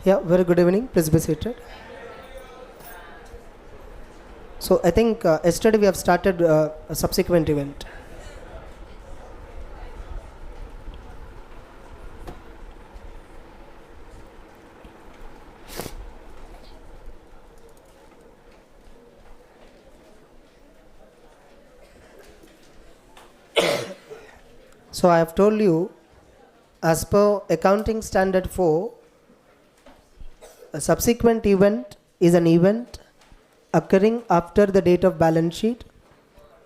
Yeah, very good evening. Please be seated. So I think yesterday we have started a subsequent event. So I have told you, as per accounting standard 4, a subsequent event is an event occurring after the date of balance sheet,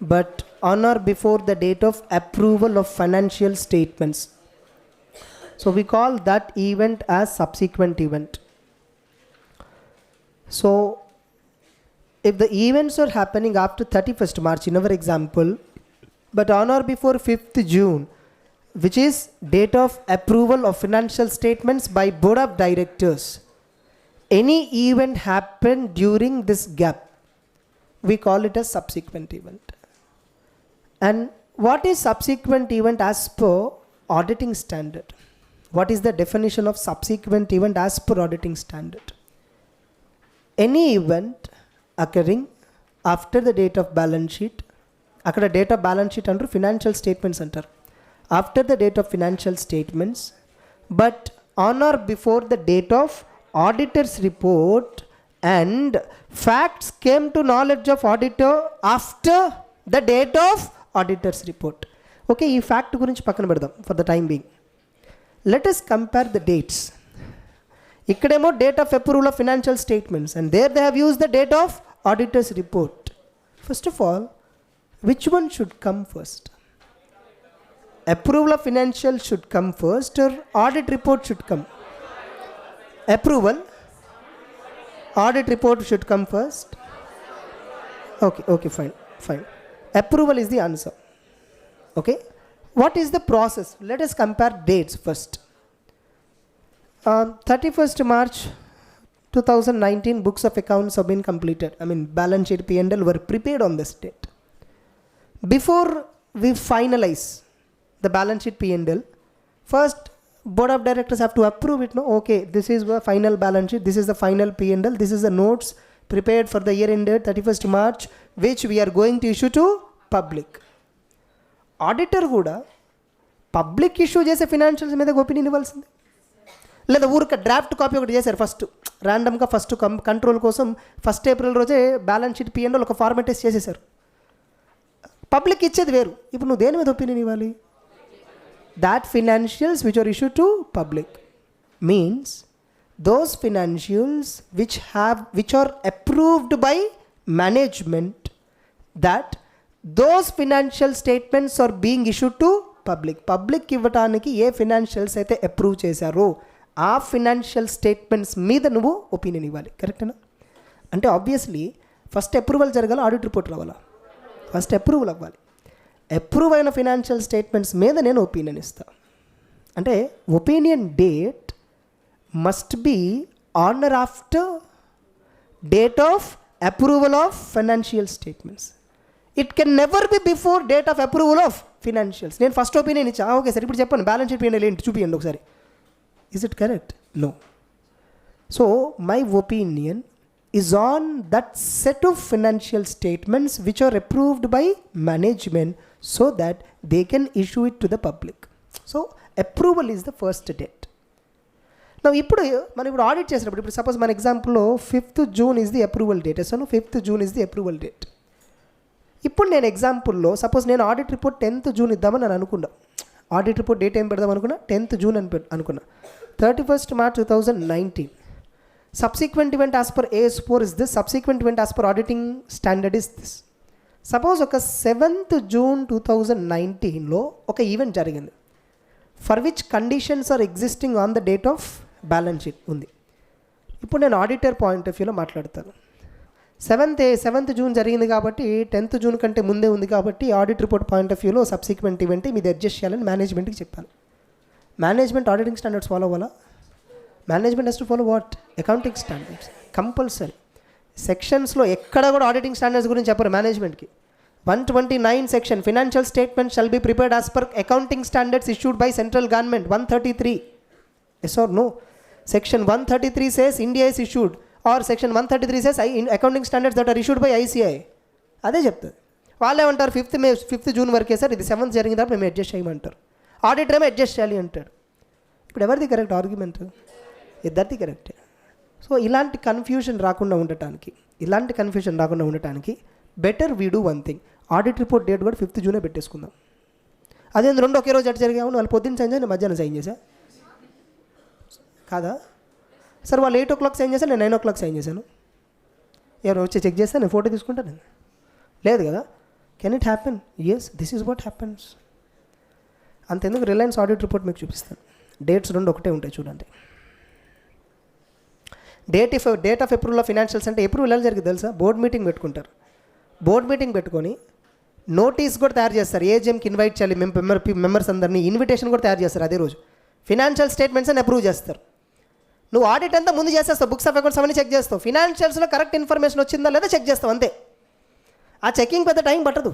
but on or before the date of approval of financial statements. So we call that event as subsequent event. So if the events are happening after 31st March in our example, but on or before 5th June, which is date of approval of financial statements by board of directors, any event happened during this gap, we call it a subsequent event. And what is subsequent event as per auditing standard? What is the definition of subsequent event as per auditing standard? Any event occurring after the date of balance sheet, అక్కడ date of balance sheet అంటారు, financial statements అంటారు. After the date of financial statements, but on or before the date of auditor's report, and facts came to knowledge of auditor after the date of auditor's report. Okay, ఈ fact గురించి పక్కన పెడదాం for the time being. Let us compare the dates. ఇక్కడేమో date of approval of financial statements, and there they have used the date of auditor's report. First of all, which one should come first? Approval of financial should come first, or audit report should come? Approval. Audit report should come first. Okay, fine. Approval is the answer. Okay. What is the process? Let us compare dates first. 31st March 2019 books of accounts have been completed. Balance sheet P&L were prepared on this date. Before we finalize the balance sheet P&L, first board of directors have to approve it. No, okay, this is the final balance sheet, this is the final P&L, this is the notes prepared for the year ended 31st March, which we are going to issue to public. Auditor కూడా public issue చేసే financials మీద opinion ఇవ్వాల్సిందే, లేదా ఊరిక draft copy ఒకటి చేశారు first ర్యాండమ్గా first control కోసం 1st April రోజే బ్యాలెన్స్ షీట్ P&L ఒక ఫార్మాటైజ్ చేసేసారు. పబ్లిక్ ఇచ్చేది వేరు, ఇప్పుడు నువ్వు దేని మీద ఒపీనియన్ ఇవ్వాలి? That financials which are issued to public means those financials which are approved by management, that those financial statements are being issued to public ఇవ్వటానికి ఏ ఫినాన్షియల్స్ అయితే అప్రూవ్ చేశారో ఆ ఫినాన్షియల్ స్టేట్మెంట్స్ మీద నువ్వు ఒపీనియన్ ఇవ్వాలి. కరెక్టేనా? అంటే ఆబ్వియస్లీ ఫస్ట్ అప్రూవల్ జరగాలి, ఆడిట్ రిపోర్ట్ రావాలా? ఫస్ట్ అప్రూవల్ అవ్వాలి. అప్రూవ్ అయిన ఫినాన్షియల్ స్టేట్మెంట్స్ మీద నేను ఒపీనియన్ ఇస్తాను. అంటే opinion date must be on or after date of approval of financial statements. It can never be before date of approval of financials. నేను first opinion ఇచ్చా, okay sir ఇప్పుడు చెప్పండి balance sheet P&L ఏంటి చూపియండి ఒకసారి. Is it correct? No. So my opinion is on that set of financial statements which are approved by management so that they can issue it to the public. So approval is the first date. Now మనం ఇప్పుడు audit చేసినప్పుడు, ఇప్పుడు suppose మన ఎగ్జాంపుల్లో 5th June is the approval date. So 5th June is the approval date. ఇప్పుడు నేను ఎగ్జాంపుల్లో suppose నేను audit report 10th June ఇద్దామని నేను అనుకున్నా. ఆడిట్ రిపోర్ట్ డేట్ ఏం పెడదాం అనుకున్నా? 10th June అని అనుకున్నా. 31st March 2019. Subsequent event as per AS4 is this. Subsequent event as per auditing standard is this. Suppose ఒక 7th June 2019లో ఒక ఈవెంట్ జరిగింది for which conditions are existing on the date of balance sheet ఉంది. ఇప్పుడు నేను auditor point of వ్యూలో మాట్లాడతాను. 7th June జరిగింది కాబట్టి 10th June కంటే ముందే ఉంది కాబట్టి ఆడిట్ రిపోర్ట్ పాయింట్ ఆఫ్ వ్యూలో సబ్సిక్వెంట్ ఈవెంట్ మీది అడ్జస్ట్ చేయాలని మేనేజ్మెంట్కి చెప్పాను. మేనేజ్మెంట్ ఆడిటింగ్ స్టాండర్డ్స్ ఫాలో అవ్వాలా? Management has to follow what? Accounting standards compulsory. సెక్షన్స్లో ఎక్కడ కూడా ఆడిటింగ్ స్టాండర్డ్స్ గురించి చెప్పరు మేనేజ్మెంట్కి. 129 section, financial statement shall be prepared as per accounting standards issued by central government. 133, yes or no? Section 133 says India is issued, or section 133 says accounting standards that are issued by ICAI. అదే చెప్తుంది. వాళ్ళు ఏమంటారు, 5th June వరకే sir, ఇది 7th జరిగిన తర్వాత మేము adjust చేయమంటారు. ఆడిటర్ ఏమో అడ్జస్ట్ చేయాలి అంటాడు. ఇప్పుడు ఎవరిది కరెక్ట్ ఆర్గ్యుమెంట్? ఇద్దరిది కరెక్టే. సో ఇలాంటి కన్ఫ్యూజన్ రాకుండా ఉండటానికి better we do one thing, audit report date కూడా 5th June పెట్టేసుకుందాం. అదే రెండు ఒకే రోజు అటు జరిగాము, వాళ్ళు పొద్దున్న సైన్ చేసి మధ్యాహ్నం సైన్ చేశా కాదా సార్? వాళ్ళు 8 o'clock సైన్ చేశాను, నేను 9 o'clock సైన్ చేశాను. ఎవరు వచ్చి చెక్ చేస్తే నేను ఫోటో తీసుకుంటాను? లేదు కదా. Can it happen? Yes, this is what happens. అంతెందుకు, రిలయన్స్ ఆడిట్ రిపోర్ట్ మీకు చూపిస్తాను. డేట్స్ రెండు ఒకటే ఉంటాయి చూడండి. Date of approval of financials అంటే అప్రూవల్ ఎలా జరిగింది తెలుసా? బోర్డ్ మీటింగ్ పెట్టుకుంటారు. బోర్డ్ మీటింగ్ పెట్టుకొని నోటీస్ కూడా తయారు చేస్తారు. ఏజీఎంకి ఇన్వైట్ చేయాలి మెంబర్స్ అందరినీ, ఇన్విటేషన్ కూడా తయారు చేస్తారు అదే రోజు. ఫినాన్షియల్ స్టేట్మెంట్స్ అని అప్రూవ్ చేస్తారు. నువ్వు ఆడిట్ అంతా ముందు చేసేస్తావు, బుక్స్ ఆఫ్ అకౌంట్స్ అవన్నీ చెక్ చేస్తావు, ఫినాన్షియల్స్లో కరెక్ట్ ఇన్ఫర్మేషన్ వచ్చిందా లేదా చెక్ చేస్తావు అంతే. ఆ చెకింగ్ పెద్ద టైం పట్టదు.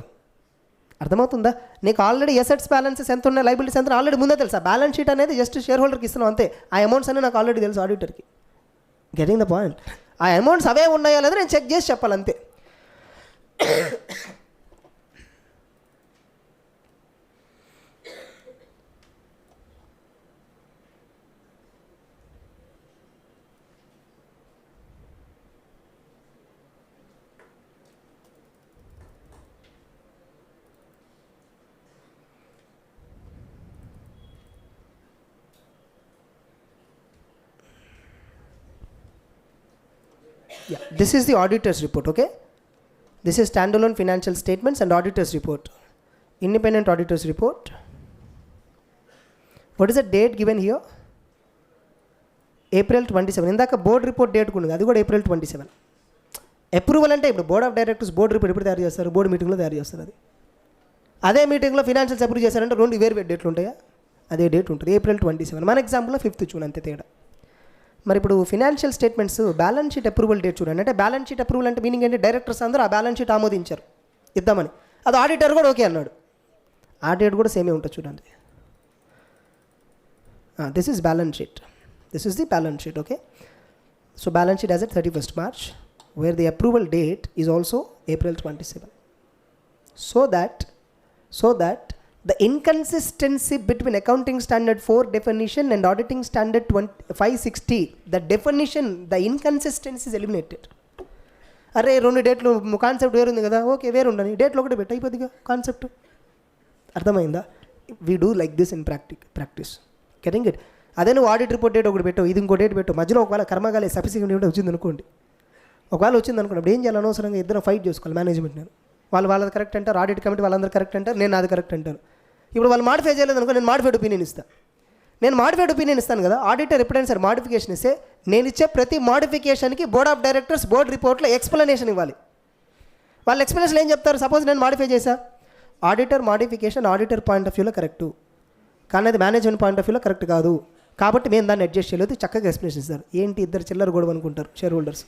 అర్థమవుతుందా? నీకు ఆల్రెడీ ఎసెట్స్ బ్యాలెన్సెస్ ఎంత ఉన్నాయి, లైబిలిటీస్ ఎంత ఆల్రెడీ ముందే తెలుసా. బ్యాలెన్స్ షీట్ అనేది జస్ట్ షేర్ హోల్డర్కి ఇస్తున్నావు అంతే. ఆ అమౌంట్స్ అన్నీ నాకు ఆల్రెడీ తెలుసు ఆడిటర్కి. Getting the point? ఆ అమౌంట్స్ అవే ఉన్నాయా లేదా నేను చెక్ చేసి చెప్పాలంతే. Yeah, this is the auditor's report, okay? This is standalone financial statements and auditor's report. Independent auditor's report. What is the date given here? April 27. ఇందాక బోర్డ్ రిపోర్ట్ డేట్ కూడా అది కూడా April 27. అప్రూవల్ అంటే ఇప్పుడు board of directors board report ఎప్పుడు తయారు చేస్తారు? Board మీటింగ్లో తయారు చేస్తారు. అదే మీటింగ్లో ఫినాన్షియల్స్ అప్రూవ్ చేశారంటే రెండు వేరు డేట్లు ఉంటాయా? అదే డేట్ ఉంటుంది, April 27. మన ఎగ్జాంపుల్లో 5th June అంతే తేడా. మరి ఇప్పుడు financial statements balance sheet approval date చూడండి. అంటే బ్యాలెన్స్ షీట్ అప్రూవల్ అంటే మీనింగ్ ఏంటి? డైరెక్టర్స్ అందరూ ఆ బ్యాలెన్స్ షీట్ ఆమోదించారు ఇద్దామని. అది ఆడిటర్ కూడా ఓకే అన్నాడు. ఆ డేట్ కూడా సేమే ఉంటుంది చూడండి. This is balance sheet. This is the balance sheet, okay? So balance sheet as at 31st March, wear the approval date is also April 27. So that the inconsistency between accounting standard 4 definition and auditing standard 560, the definition, the inconsistency is eliminated. అరే రెండు డేట్లు concept వేరుంది కదా, okay వేరు ఉండని, డేట్లో ఒకటి పెట్టి అయిపోద్దిగా concept. అర్థమైందా? We do like this in practice. Getting it? అదే నువ్వు ఆడిట్ రిపోర్ట్ డేట్ ఒకటి పెట్టు, ఇది ఇంకో డేట్ పెట్టు, మధ్యలో ఒకవేళ కర్మగాలి సబ్సిక్వెంట్ డేట్ వచ్చింది అనుకోండి. ఒకవేళ వచ్చింది అనుకున్నప్పుడు ఏం చేయాలి? అనవసరంగా ఇద్దరు ఫైట్ చేసుకోవాలి మేనేజ్మెంట్. నేను వాళ్ళది కరెక్ట్ అంటారు, ఆడిట్ కమిటీ వాళ్ళందరూ కరెక్ట్ అంటారు, నేను అది కరెక్ట్ అంటాను. ఇప్పుడు వాళ్ళు మాడిఫై చేయలేదు అనుకో, నేను మాడిఫైడ్ ఒపీనియన్ ఇస్తాను కదా. ఆడిటర్ ఎప్పుడైనా సరే మాడిఫికేషన్ ఇస్తే నేను ఇచ్చే ప్రతి మాడిఫికేషన్కి బోర్డ్ ఆఫ్ డైరెక్టర్స్ బోర్డ్ రిపోర్ట్లో ఎక్స్ప్లెనేషన్ ఇవ్వాలి. వాళ్ళ ఎక్స్ప్లెనేషన్ ఏం చెప్తారు? సపోజ్ నేను మాడిఫై చేశా, auditor modification auditor point of వ్యూలో కరెక్టు, కానీ అది మేనేజ్మెంట్ పాయింట్ ఆఫ్ వ్యూలో కరెక్ట్ కాదు, కాబట్టి మేము దాన్ని అడ్జస్ట్ చేయలేదు. చక్కగా ఎక్స్ప్లెనేషన్ ఇస్తారు. ఏంటి ఇద్దరు చిల్లర గొడవ అనుకుంటారు share holders.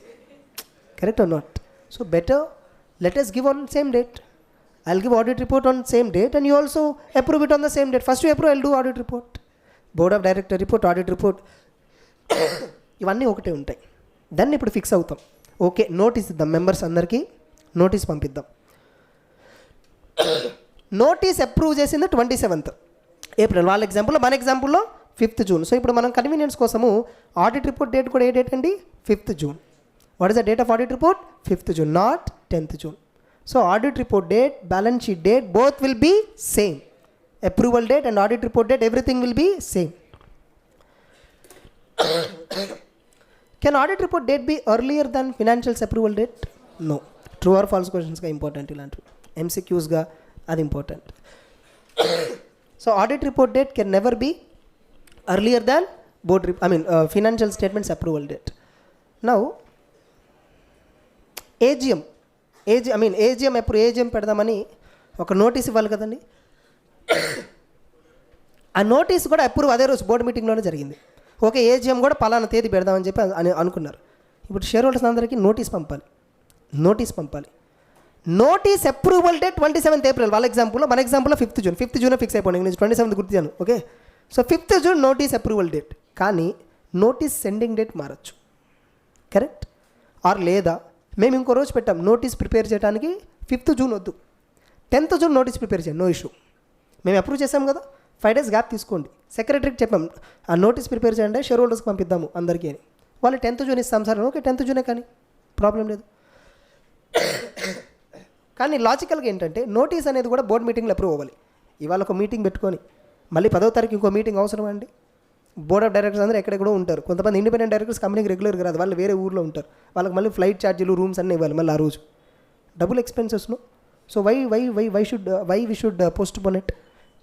Correct or not? So better let us give on same date. I'll give audit report on same date and you also approve it on the same date. First you approve, I'll do audit report, board of director report, audit report. ఇవన్నీ ఒకటే ఉంటాయి. దాన్ని ఇప్పుడు fix అవుతాం. Okay, notice ఇద్దాం, members అందరికీ notice పంపిద్దాం. Notice approve చేసింది 27th April. వాళ్ళ ఎగ్జాంపుల్లో, మన ఎగ్జాంపుల్లో 5th June. సో ఇప్పుడు మనం కన్వీనియన్స్ కోసము ఆడిట్ రిపోర్ట్ డేట్ కూడా ఏ డేట్ అండి? 5th June. What is the date of audit report? 5th June, not 10th June. So audit report date, balance sheet date, both will be same. Approval date and audit report date, everything will be same. Can audit report date be earlier than financials approval date? No. True or false questions ga important ilanti. MCQs ga adi important. So audit report date can never be earlier than financial statements approval date. Now AGM ఎప్పుడు AGM పెడదామని ఒక notice ఇవ్వాలి కదండి. ఆ notice కూడా approve అదే రోజు board మీటింగ్లోనే జరిగింది. ఓకే, ఏజిఎం కూడా పలానా తేదీ పెడదామని చెప్పి అనుకున్నారు. ఇప్పుడు షేర్ హోల్డర్స్ అందరికీ నోటీస్ పంపాలి. Notice approval date 27th April. వాళ్ళ ఎగ్జాంపుల్లో, మన ఎగ్జాంపుల్లో 5th June ఫిక్స్ అయిపోయింది. నేను 27th గుర్తించాను. Okay, so 5th June notice approval date. కానీ నోటీస్ సెండింగ్ డేట్ మారచ్చు, కరెక్ట్? ఆర్ లేదా మేము ఇంకో రోజు పెట్టాం నోటీస్ ప్రిపేర్ చేయడానికి 5th జూన్ వద్దు, 10th జూన్ నోటీస్ ప్రిపేర్ చేయండి, నో ఇష్యూ. మేము అప్రూవ్ చేసాం కదా, 5 days గ్యాప్ తీసుకోండి. సెక్రటరీకి చెప్పాం ఆ నోటీస్ ప్రిపేర్ చేయండి, షేర్ హోల్డర్స్కి పంపిద్దాము అందరికీ అని. వాళ్ళు 10th జూన్ ఇస్తాం సార్, ఓకే 10th జూనే కానీ ప్రాబ్లం లేదు. కానీ లాజికల్గా ఏంటంటే నోటీస్ అనేది కూడా బోర్డ్ మీటింగ్లో అప్రూవ్ అవ్వాలి. ఇవాళ ఒక మీటింగ్ పెట్టుకొని మళ్ళీ 10వ తారీఖు ఇంకో మీటింగ్ అవసరం అండి? బోర్డ్ ఆఫ్ డైరెక్టర్స్ అందరూ ఎక్కడెక్కడో ఉంటారు. కొంతమంది ఇండిపెండెంట్ డైరెక్టర్స్ కంపెనీకి రెగ్యులర్గా రాదు, వాళ్ళు వేరే ఊర్లో ఉంటారు. వాళ్ళకి మళ్ళీ ఫ్లైట్ ఛార్జీలు, రూమ్స్ అన్నీ ఇవ్వాలి మళ్ళీ ఆ రోజు, డబుల్ ఎక్స్పెన్సెస్ను. So why we should postpone it.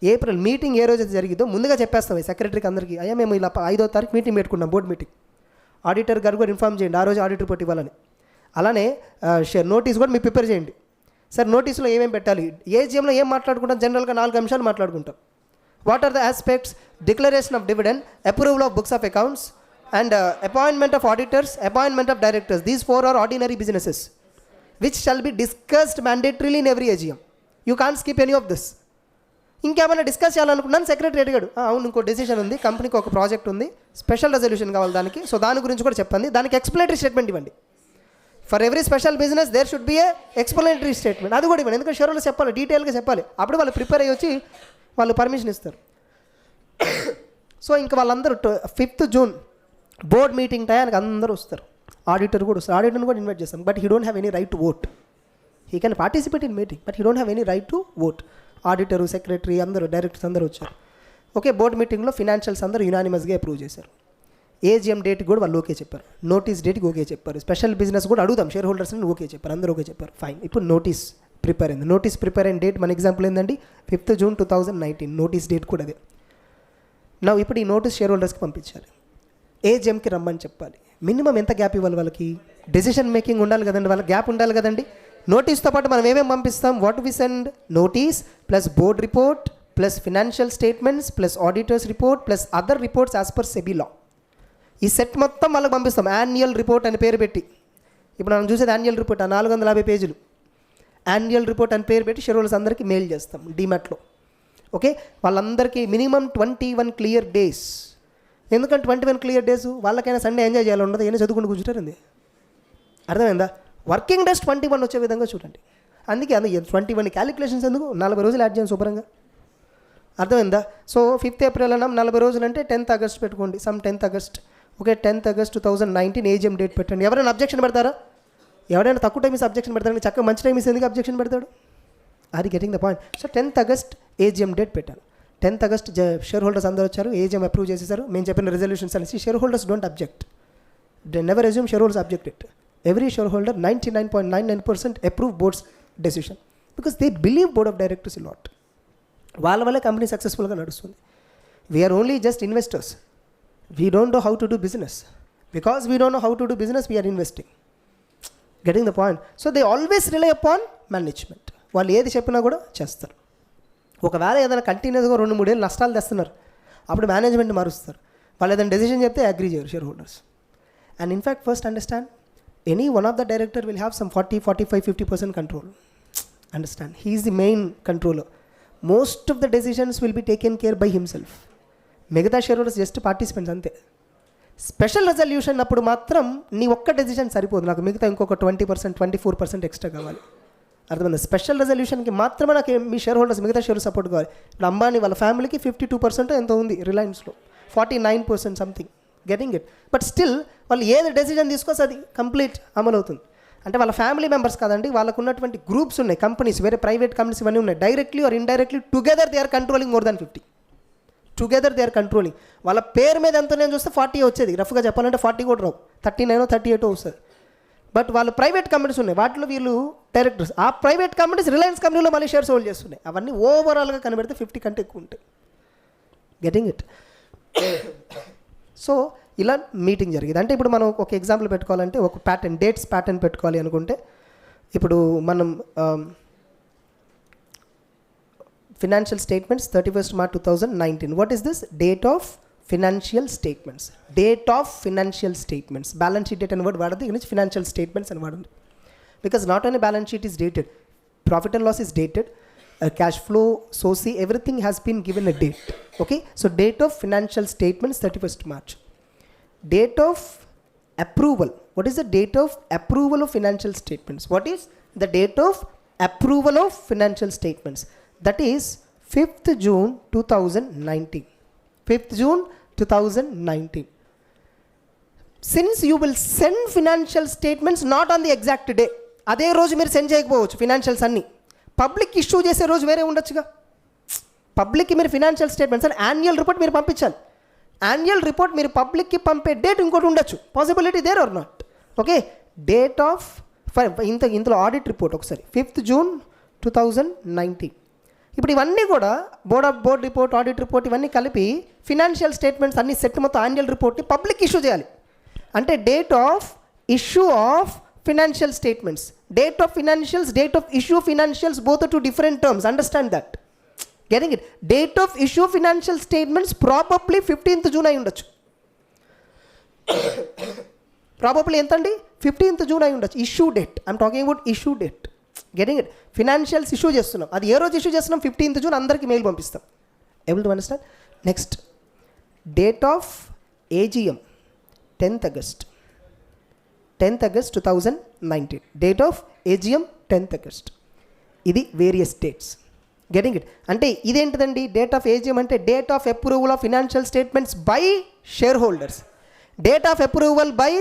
April meeting ఏ రోజు అయితే జరిగిందో ముందుగా చెప్పేస్తాం సెక్రటరీకి అందరికీ, అయ్యా మేము ఇలా 5వ తారీఖు మీటింగ్ పెట్టుకున్నాం, బోర్డ్ మీటింగ్, ఆడిటర్ గారు కూడా ఇన్ఫార్మ్ చేయండి, ఆ రోజు ఆడిటర్ రిపోర్ట్ ఇవ్వాలని. అలానే నోటీస్ కూడా మీరు ప్రిపేర్ చేయండి. సార్ నోటీసులో ఏమేమి పెట్టాలి, ఏజీఎంలో ఏం మాట్లాడుకుంటాం, జనరల్గా 4 అంశాలు మాట్లాడుకుంటాం. What are the aspects? Declaration of dividend, approval of books of accounts, and appointment of auditors, appointment of directors. These 4 are ordinary businesses which shall be discussed mandatorily in every AGM. You can't skip any of this. ఇంకేమైనా discuss చేయాలనుకున్నాను, secretary అడిగాడు, అవును ఇంకో decision ఉంది, కంపెనీకి ఒక project ఉంది, special resolution కావాలి దానికి, సో దాని గురించి కూడా చెప్పండి, దానికి ఎక్స్ప్లెనేటరీ స్టేట్మెంట్ ఇవ్వండి. For every special business there should be a explanatory statement, అది కూడా ఇవ్వండి. ఎందుకంటే షేర్ హోల్డర్స్ చెప్పాలి, డీటెయిల్గా చెప్పాలి, అప్పుడు వాళ్ళు ప్రిపేర్ అయ్యి వచ్చి వాళ్ళు పర్మిషన్ ఇస్తారు. సో ఇంకా వాళ్ళందరూ 5th జూన్ బోర్డ్ మీటింగ్ టయానికి అందరూ వస్తారు, ఆడిటర్ కూడా వస్తారు, ఆడిటర్ని కూడా ఇన్వైట్ చేస్తాం. But he don't have any right to vote. He can participate in meeting but he don't have any right to vote. Auditor, secretary అందరూ, డైరెక్టర్స్ అందరూ వచ్చారు. ఓకే, బోర్డ్ మీటింగ్లో ఫినాన్షియల్స్ అందరూ యునానిమస్గా అప్రూవ్ చేశారు. ఏజిఎం డేట్కి కూడా వాళ్ళు ఓకే చెప్పారు, నోటీస్ డేట్కి ఓకే చెప్పారు, స్పెషల్ బిజినెస్ కూడా అడుగుదాం షేర్ హోల్డర్స్ని ఓకే చెప్పారు, అందరూ ఓకే చెప్పారు, ఫైన్. ఇప్పుడు నోటీస్ ప్రిపేర్ అయింది. నోటీస్ ప్రిపేర్ అయిన డేట్ మన ఎగ్జాంపుల్ ఏంటండి, 5th జూన్ 2019, నోటీస్ డేట్ కూడా అదే. నా ఇప్పుడు ఈ నోటీస్ షేర్ హోల్డర్స్కి పంపించాలి, ఏజిఎంకి రమ్మని చెప్పాలి. మినిమం ఎంత గ్యాప్ ఇవ్వాలి వాళ్ళకి? డెసిషన్ మేకింగ్ ఉండాలి కదండి, వాళ్ళకి గ్యాప్ ఉండాలి కదండి. నోటీస్తో పాటు మనం ఏమేమి పంపిస్తాం? What we send? Notice plus board report plus financial statements plus auditors report plus other reports as per SEBI law. ఈ సెట్ మొత్తం వాళ్ళకి పంపిస్తాం, యాన్యువల్ రిపోర్ట్ అని పేరు పెట్టి. ఇప్పుడు మనం చూసేది యాన్యువల్ రిపోర్ట్, 450 పేజీలు యాన్యువల్ రిపోర్ట్ అని పేరు పెట్టి షేర్ హోల్డర్స్ అందరికీ మెయిల్ చేస్తాం డీమ్యాట్లో. ఓకే, వాళ్ళందరికీ మినిమం 21 క్లియర్ డేస్. ఎందుకంటే 21 క్లియర్ డేస్ వాళ్ళకైనా సండే ఎంజాయ్ చేయాలి ఉండదు, ఏమైనా చదువుకుంటూ కూర్చుంటారు. అర్థమైందా? వర్కింగ్ డేస్ 21 వచ్చే విధంగా చూడండి. అందుకే 21 క్యాలిక్యులేషన్స్ ఎందుకు, 40 రోజులు యాడ్ చేయండి శుభ్రంగా. అర్థమైందా? సో 5th ఏప్రిల్ అన్నాం, 40 రోజులు అంటే 10th ఆగస్ట్ పెట్టుకోండి, 10th August. Okay, 10th August 2019 AGM date పెట్టండి. ఎవరైనా అబ్జెక్షన్ పెడతారా? ఎవరైనా తక్కువ టైం ఇస్తే అబ్జెక్షన్ పెడతారు, చక్కగా మంచి టైం ఇస్తే ఎందుకు అబ్జెక్షన్ పెడతాడు? అది getting the point. So 10th August AGM date పెట్టాను. 10th ఆగస్ట్ షేర్ హోల్డర్స్ అందరూ వచ్చారు, ఏజిఎం అప్రూవ్ చేసేసారు. మేము చెప్పిన రెజల్యూషన్స్ అనేసి share holders don't object, they never assume share holders object it. Every share holder 99.99% approve board's decision because they believe board of directors in lot. వాళ్ళ వల్ల company సక్సెస్ఫుల్గా నడుస్తుంది. We are only just investors, we don't know how to do business. Because we don't know how to do business we are investing. Getting the point. So they always rely upon management. వాళ్ళు ఏది చెప్పినా కూడా చేస్తారు. ఒకవేళ ఏదైనా కంటిన్యూస్గా 2-3 ఏళ్ళు నష్టాలు తెస్తున్నారు, అప్పుడు మేనేజ్మెంట్ మారుస్తారు. వాళ్ళు ఏదైనా డెసిషన్ చెప్తే అగ్రీ చేయరు share holders. And in fact first understand, any one of the director will have some 40, 45, 50% control. Understand, he is the main controller. Most of the decisions will be taken care bye himself. మిగతా share holders just participants అంతే. Special resolution అప్పుడు మాత్రం నీ ఒక్క decision సరిపోదు, నాకు మిగతా ఇంకొక 20%, 24% ఎక్స్ట్రా కావాలి. అర్థమైంది? స్పెషల్ రెజల్యూషన్కి మాత్రమే నాకు మీ షేర్ హోల్డర్స్ మిగతా షేర్ సపోర్ట్ కావాలి. ఇప్పుడు అంబానీ వాళ్ళ ఫ్యామిలీకి 52% ఎంతో ఉంది, రిలయన్స్లో 49% something. Getting it? But still వాళ్ళు ఏది డెసిషన్ తీసుకొస్తే అది కంప్లీట్ అమలు అవుతుంది. అంటే వాళ్ళ ఫ్యామిలీ మెంబర్స్ కాదండి, వాళ్ళకు ఉన్నటువంటి గ్రూప్స్ ఉన్నాయి, కంపెనీస్, వేరే ప్రైవేట్ కంపెనీస్ ఇవన్నీ ఉన్నాయి. Directly or indirectly together they are controlling more than 50. Together they are controlling. వాళ్ళ పేరు మీద ఎంతో నేను చూస్తే 40 వచ్చేది, రఫ్గా చెప్పాలంటే 40 కూడా రావు, 39, 38 వస్తుంది. బట్ వాళ్ళు ప్రైవేట్ కంపెనీస్ ఉన్నాయి, వాటిలో వీళ్ళు డైరెక్టర్స్. ఆ ప్రైవేట్ కంపెనీస్ రిలయన్స్ కంపెనీలో మళ్ళీ షేర్స్ హోల్డ్ చేస్తున్నాయి. అవన్నీ ఓవరాల్గా కనబెడితే 50 కంటే ఎక్కువ ఉంటాయి. Getting it? సో ఇలా మీటింగ్ జరిగింది. అంటే ఇప్పుడు మనం ఒక ఎగ్జాంపుల్ పెట్టుకోవాలంటే, ఒక ప్యాటర్న్, డేట్స్ ప్యాటర్న్ పెట్టుకోవాలి అనుకుంటే, ఇప్పుడు మనం financial statements 31st March 2019. What is this? Date of financial statements. Date of financial statements. Balance sheet date అని వర్డ్ వాడదు, ఇక్కడ నుంచి ఫినాన్షియల్ స్టేట్మెంట్స్ అని వాడండి. Because not only balance sheet is dated, profit and loss is dated, cash flow, SOC, everything has been given a date. Okay, so date of financial statements 31st March. Date of approval. What is the date of approval of financial statements? What is the date of approval of financial statements? That is 5th June 2019. 5th June 2019. Since you will send financial statements not on the exact day, అదే రోజు మీరు send చేయకపోవచ్చు financials అన్నీ, public issue చేసే రోజు వేరే ఉండొచ్చుగా. పబ్లిక్కి మీరు ఫినాన్షియల్ స్టేట్మెంట్స్ అని యాన్యువల్ రిపోర్ట్ మీరు పంపించాలి. యాన్యువల్ రిపోర్ట్ మీరు పబ్లిక్కి పంపే డేట్ ఇంకోటి ఉండొచ్చు, possibility there are not. Okay, date of ఇందులో ఆడిట్ రిపోర్ట్ ఒకసారి 5th June 2019. ఇప్పుడు ఇవన్నీ కూడా బోర్డ్ రిపోర్ట్, ఆడిట్ రిపోర్ట్ ఇవన్నీ కలిపి ఫినాన్షియల్ స్టేట్మెంట్స్ అన్ని సెట్ మొత్తం యాన్యువల్ రిపోర్ట్ని పబ్లిక్ ఇష్యూ చేయాలి. అంటే date of issue of financial statements, date of financials, date of issue financials, both are 2 different terms. Understand that. Getting it? Date of issue financial statements probably 15th June అయి ఉండొచ్చు. Probably ఎంతండి, 15th June అయి ఉండొచ్చు. Issue date, I'm talking about issue date. Getting it? Financials issue చేస్తున్నాం, అది ఏ రోజు issue చేస్తున్నాం, 15th June అందరికీ మెయిల్ పంపిస్తాం. Able to understand? Next, date of AGM 10th August. 10th August 2019. Date of AGM 10th August. ఇది various dates. Getting it? అంటే ఇదేంటిదండి, date of AGM అంటే date of approval of financial statements by share holders, date of approval by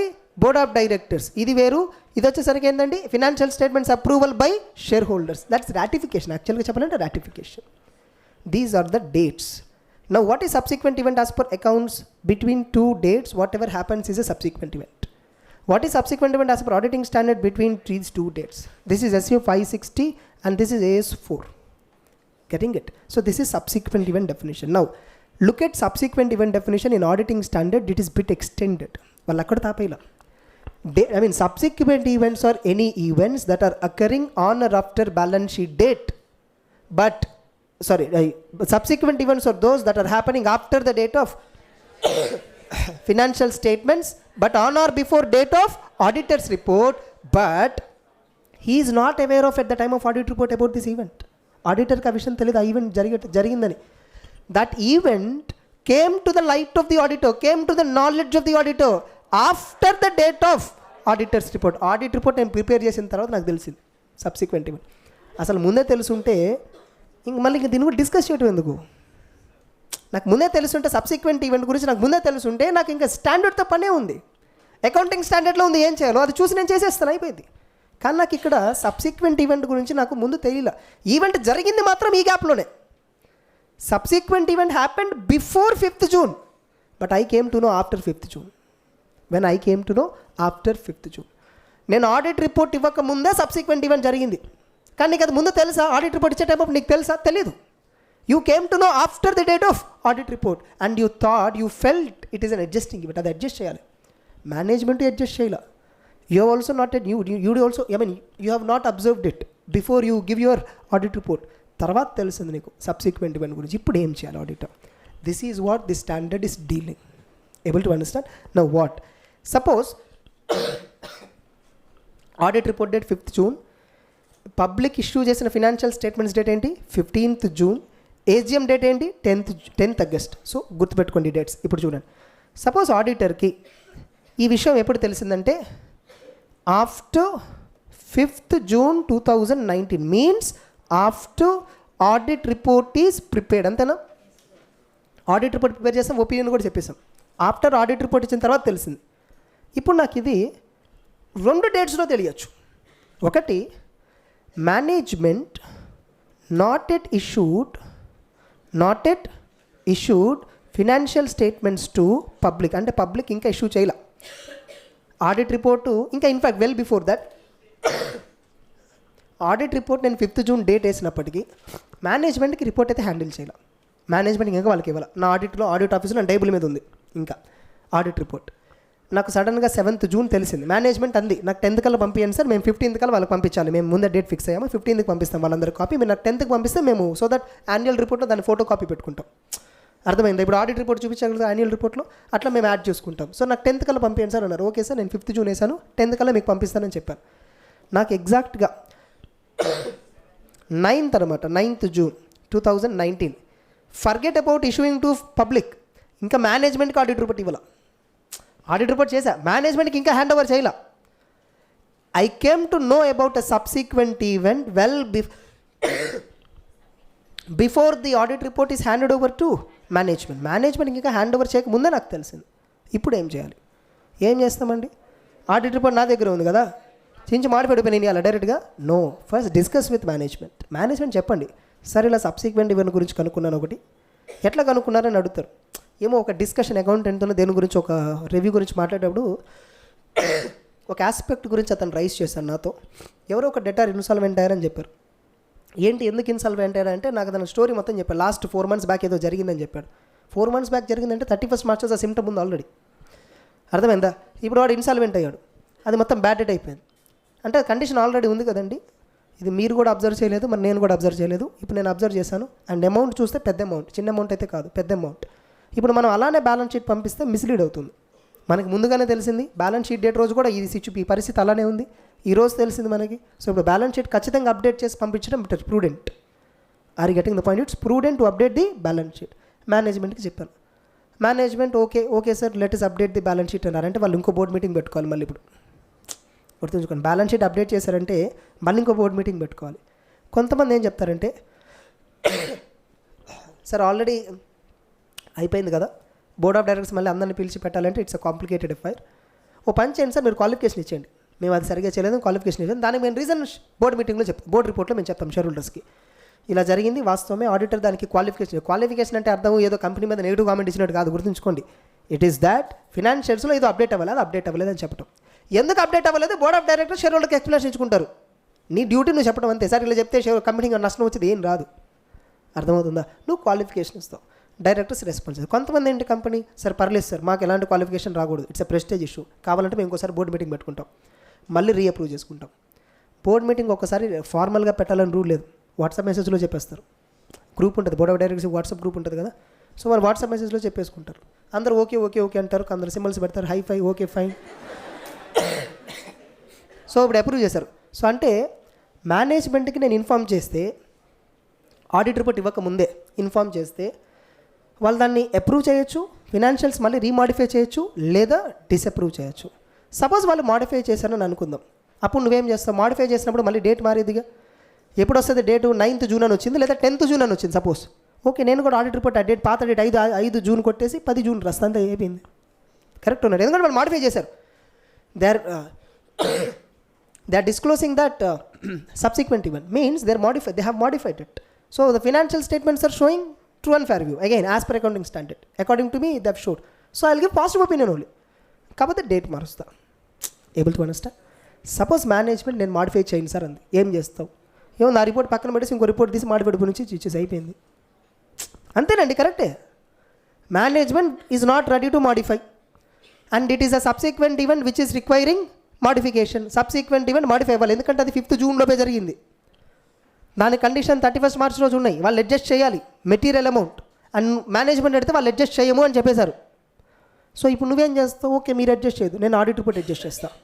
board of directors. ఇది వేరు. ఇది వచ్చేసరికి ఏంటండి, financial statements approval by share holders. That's ratification. యాక్చువల్గా చెప్పాలంటే ratification. These are the dates. Now what is subsequent event as per accounts? Between 2 dates whatever happens is a subsequent event. What is subsequent event as per auditing standard between these 2 dates? This is SU 560 and this is AS 4. Getting it? So this is subsequent event definition. Now look at subsequent event definition in auditing standard. It is bit extended. Well akkada taapayila. I mean subsequent events are any events that are occurring on or after balance sheet date, but subsequent events are those that are happening after the date of financial statements but on or before date of auditor's report, but he is not aware of at the time of audit report about this event. Auditor ka vishayam teliyadu aa event jarigindani. That event came to the light of the auditor, came to the knowledge of the auditor after the date of auditor's report. Audit report నేను prepare చేసిన తర్వాత నాకు తెలిసింది subsequent event. అసలు ముందే తెలుసుంటే ఇంక మళ్ళీ దీని గురించి డిస్కస్ చేయటం ఎందుకు? నాకు ముందే తెలుసుంటే సబ్సిక్వెంట్ ఈవెంట్ గురించి నాకు ముందే తెలుసుంటే నాకు ఇంకా స్టాండర్డ్తో పనే ఉంది. అకౌంటింగ్ స్టాండర్డ్లో ఉంది, ఏం చేయాలో అది చూసి నేను చేసేస్తాను, అయిపోయింది. కానీ నాకు ఇక్కడ సబ్సిక్వెంట్ ఈవెంట్ గురించి నాకు ముందు తెలియలే. ఈవెంట్ జరిగింది మాత్రం ఈ గ్యాప్లోనే. Subsequent event happened before 5th June, but I came to know after 5th June. When I came to know after 5th June. నేను ఆడిట్ రిపోర్ట్ ఇవ్వక ముందే సబ్సిక్వెంట్ ఈవెంట్ జరిగింది. కానీ నీకు అది ముందు తెలుసా? ఆడిట్ రిపోర్ట్ ఇచ్చే టైం నీకు తెలుసా? తెలీదు. You came to know after the date of audit report and you thought, you felt it is an adjusting event. అది అడ్జస్ట్ చేయాలి. మేనేజ్మెంట్ అడ్జస్ట్ చేయాలి. You have also not you also I mean you have not observed it before you give your audit report. తర్వాత తెలిసింది నీకు subsequent event గురించి. ఇప్పుడు ఏం చేయాలి auditor? This is what the standard is dealing. Able to understand? Now what? Suppose audit report date 5th June, public issue చేసిన financial statements date ఏంటి? 15th June. AGM date ఏంటి? 10th August. సో గుర్తుపెట్టుకోండి dates. ఇప్పుడు చూడండి, suppose ఆడిటర్కి ఈ విషయం ఎప్పుడు తెలిసిందంటే after 5th June 2019 means after audit report is prepared. అంతేనా? ఆడిట్ రిపోర్ట్ ప్రిపేర్ చేస్తాం, ఒపీనియన్ కూడా చెప్పేసాం. ఆఫ్టర్ ఆడిట్ రిపోర్ట్ ఇచ్చిన తర్వాత తెలిసింది. ఇప్పుడు నాకు ఇది 2 డేట్స్లో తెలియచ్చు. ఒకటి, management not at issued financial statements to public. అంటే పబ్లిక్ ఇంకా ఇష్యూ చేయాల ఆడిట్ రిపోర్టు. ఇంకా in fact well before that audit report నేను 5th June డేట్ వేసినప్పటికీ మేనేజ్మెంట్కి రిపోర్ట్ అయితే హ్యాండిల్ చేయాలి. మేనేజ్మెంట్ ఇంకా వాళ్ళకి ఇవ్వాలి. నా ఆడిట్ ఆఫీస్లో నా టేబుల్ మీద ఉంది ఇంకా ఆడిట్ రిపోర్ట్. నాకు సడన్గా 7th June తెలిసింది. మేనేజ్మెంట్ అంది నాకు 10th కల్లా పంపించండి సార్, మేము 15th కల్లా వాళ్ళకి పంపించాలి, మేము ముందే డేట్ ఫిక్స్ అయ్యాము, 15th పంపిస్తాం వాళ్ళందరూ కాపీ, మీరు నాకు 10th పంపిస్తే మేము సో దట్ యాన్యువల్ రిపోర్ట్లో దాన్ని ఫోటో కాపీ పెట్టుకుంటాం. అర్థమైంది? ఇప్పుడు ఆడిట్ రిపోర్ట్ చూపించాలి యాన్యువల్ రిపోర్ట్లో, అట్లా మేము యాడ్ చేసుకుంటాం. సో నాకు 10th కల్లా పంపించండి సార్ అన్నారు. ఓకే సార్, నేను 5th June వేసాను, 10th కల్లా మీకు పంపిస్తానని చెప్పాను. నాకు ఎగ్జాక్ట్గా 9th June 2019 forget about issuing to public. ఇంకా మేనేజ్మెంట్కి ఆడిట్ రిపోర్ట్ ఇవ్వాలి. ఆడిట్ రిపోర్ట్ చేశా, మేనేజ్మెంట్కి ఇంకా హ్యాండ్ ఓవర్ చేయాల. I came to know about a subsequent event well before the audit report is handed over to మేనేజ్మెంట్కి ఇంకా హ్యాండ్ ఓవర్ చేయకముందే నాకు తెలిసింది. ఇప్పుడు ఏం చేయాలి? ఏం చేస్తామండి? ఆడిట్ రిపోర్ట్ నా దగ్గర ఉంది కదా, చించి మాడిపెడిపోయి నేను ఇవ్వాలి డైరెక్ట్గా? No, first discuss with management చెప్పండి, సరే ఇలా సబ్సిక్వెంట్ ఈవెంట్ గురించి కనుక్కున్నాను, ఒకటి ఎట్లా కనుక్కున్నారని అడుగుతారు. ఏమో ఒక డిస్కషన్ అకౌంటెంట్తో దేని గురించి ఒక రివ్యూ గురించి మాట్లాడేటప్పుడు ఒక ఆస్పెక్ట్ గురించి అతను రైజ్ చేశాను నాతో. ఎవరో ఒక డెటార్ ఇన్సాల్వెంట్ అయ్యారని చెప్పారు. ఏంటి, ఎందుకు ఇన్సాల్వెంట్ అయ్యారంటే నాకు అతను స్టోరీ మొత్తం చెప్పాడు. లాస్ట్ 4 months బ్యాక్ ఏదో జరిగిందని చెప్పాడు. 4 months బ్యాక్ జరిగిందంటే 31st March ఆ సిమ్టమ్ ఉంది ఆల్రెడీ. అర్థమైందా? ఇప్పుడు వాడు ఇన్సాల్వెంట్ అయ్యాడు, అది మొత్తం బ్యాడ్ డేట్ అయిపోయింది. అంటే కండిషన్ ఆల్రెడీ ఉంది కదండి. ఇది మీరు కూడా అబ్జర్వ్ చేయలేదు, మరి నేను కూడా అబ్జర్వ్ చేయలేదు. ఇప్పుడు నేను అబ్జర్వ్ చేశాను. అండ్ అమౌంట్ చూస్తే పెద్ద అమౌంట్, చిన్న అమౌంట్ అయితే కాదు, పెద్ద అమౌంట్. ఇప్పుడు మనం అలానే బ్యాలెన్స్ షీట్ పంపిస్తే మిస్లీడ్ అవుతుంది. మనకి ముందుగానే తెలిసింది, బ్యాలెన్స్ షీట్ డేట్ రోజు కూడా ఈ పరిస్థితి అలానే ఉంది, ఈ రోజు తెలిసింది మనకి. సో ఇప్పుడు బ్యాలెన్స్ షీట్ ఖచ్చితంగా అప్డేట్ చేసి పంపించడం it is prudent. Are getting the point? It's prudent to update the balance sheet. మేనేజ్మెంట్కి చెప్పాను. Management okay sir let us update the balance sheet అన్నారంటే వాళ్ళు ఇంకో బోర్డ్ మీటింగ్ పెట్టుకోవాలి. మళ్ళీ ఇప్పుడు గుర్తుంచుకోండి, బ్యాలెన్స్ షీట్ అప్డేట్ చేశారంటే మళ్ళీ ఇంకో బోర్డ్ మీటింగ్ పెట్టుకోవాలి. కొంతమంది ఏం చెప్తారంటే, సార్ ఆల్రెడీ అయిపోయింది కదా, బోర్డ్ ఆఫ్ డైరెక్టర్స్ మళ్ళీ అందరిని పిలిచి పెట్టాలంటే ఇట్స్ అ కాంప్లికేటెడ్ ఎఫ్ఐఆర్. ఓ పని చేయండి సార్, మీరు క్వాలిఫికేషన్ ఇచ్చేయండి, మేము అది సరిగ్గా చేయలేదు, క్వాలిఫికేషన్ ఇచ్చాను, దానికి మేము రీజన్ బోర్డ్ మీటింగ్లో చెప్తాం, బోర్డ్ రిపోర్ట్లో మేము చెప్తాం షేర్ హోల్డర్స్కి, ఇలా జరిగింది వాస్తవమే. ఆడిటర్ దానికి క్వాలిఫికేషన్ అంటే అర్థం ఏదో కంపెనీ మీద నెగిటివ్ కామెంట్ ఇచ్చినట్టు కాదు, గుర్తుంచుకోండి. ఇట్ ఈస్ దాట్ ఫినాన్షియల్స్లో ఏదో అప్డేట్ అవ్వలేదు, అప్డేట్ అవ్వలేదు అని చెప్పడం. ఎందుకు అప్డేట్ అవ్వలేదు బోర్డ్ ఆఫ్ డైరెక్టర్స్ షేర్ హోల్డర్కి ఎక్స్ప్లెనేషన్ ఇచ్చుకుంటారు. నీ డ్యూటీ నువ్వు చెప్పడం అంతే. సార్ ఇలా చెప్తే కంపెనీకి నష్టం వచ్చేది ఏం రాదు. అర్థమవుతుందా? నువ్వు క్వాలిఫికేషన్ ఇస్తావు, డైరెక్టర్స్ రెస్పాన్సిబుల్. కొంతమంది ఏంటి కంపెనీ, సార్ పర్లేదు సార్ మాకు ఎలాంటి క్వాలిఫికేషన్ రాకూడదు, ఇట్స్ ఎ ప్రెస్టేజ్ ఇష్యూ, కావాలంటే మేము ఇంకోసారి బోర్డు మీటింగ్ పెట్టుకుంటాం, మళ్ళీ రీఅప్రూవ్ చేసుకుంటాం. బోర్డు మీటింగ్ ఒకసారి ఫార్మల్గా పెట్టాలని రూల్ లేదు, వాట్సాప్ మెసేజ్లో చెప్పేస్తారు. గ్రూప్ ఉంటుంది, board of directors WhatsApp group ఉంటుంది కదా, సో వాళ్ళు వాట్సాప్ మెసేజ్లో చెప్పేసుకుంటారు. అందరూ ఓకే అంటారు, అందరు సింబల్స్ పెడతారు, హై ఫై, ఓకే ఫైన్. సో ఇప్పుడు అప్రూవ్ చేశారు. సో అంటే మేనేజ్మెంట్కి నేను ఇన్ఫామ్ చేస్తే, ఆడిట్ రిపోర్ట్ ఇవ్వకముందే ఇన్ఫామ్ చేస్తే వాళ్ళు దాన్ని అప్రూవ్ చేయొచ్చు, ఫినాన్షియల్స్ మళ్ళీ రీమాడిఫై చేయొచ్చు, లేదా డిసప్రూవ్ చేయొచ్చు. సపోజ్ వాళ్ళు మాడిఫై చేశారని అనుకుందాం, అప్పుడు నువ్వేం చేస్తావు? మాడిఫై చేసినప్పుడు మళ్ళీ డేట్ మారేదిగా. ఎప్పుడు వస్తుంది డేటు? 9th June అని వచ్చింది, లేదా 10th June అని వచ్చింది సపోజ్. ఓకే, నేను కూడా ఆడిట్ రిపోర్ట్ ఆ డేట్, పాత డేట్ 5 June కొట్టేసి 10 June రాస్తా, అంతా అయిపోయింది. కరెక్ట్ ఉన్నారు, ఎందుకంటే వాళ్ళు మాడిఫై చేశారు. They are disclosing that subsequent event means they have modified it. So the financial statements are showing true and fair view again as per accounting standard. According to me they have showed. So I'll give positive opinion only. కాకపోతే date మారుస్తా. Able to understand? Suppose management నేను modify చేయండి sir అంది, ఏం చేస్తావు? ఏమో నా report పక్కన పెట్టేసి ఇంకో రిపోర్ట్ తీసి మాడిఫైడ్ నుంచి ఇచ్చేసి అయిపోయింది. అంతేనండి, కరెక్టే. Management is not ready to modify and it is a subsequent event which is requiring modification. Subsequent event modify అవ్వాలి, ఎందుకంటే అది 5th June లోపే జరిగింది. దాని కండిషన్ 31st March రోజు ఉన్నాయి, వాళ్ళు అడ్జస్ట్ చేయాలి మెటీరియల్ అమౌంట్. అండ్ మేనేజ్మెంట్ అడిగితే వాళ్ళు అడ్జస్ట్ చేయము అని చెప్పేశారు. సో ఇప్పుడు నువ్వేం చేస్తావు? ఓకే మీరు అడ్జస్ట్ చేయదు, నేను ఆడిట్ రిపోర్ట్ అడ్జస్ట్ చేస్తాను.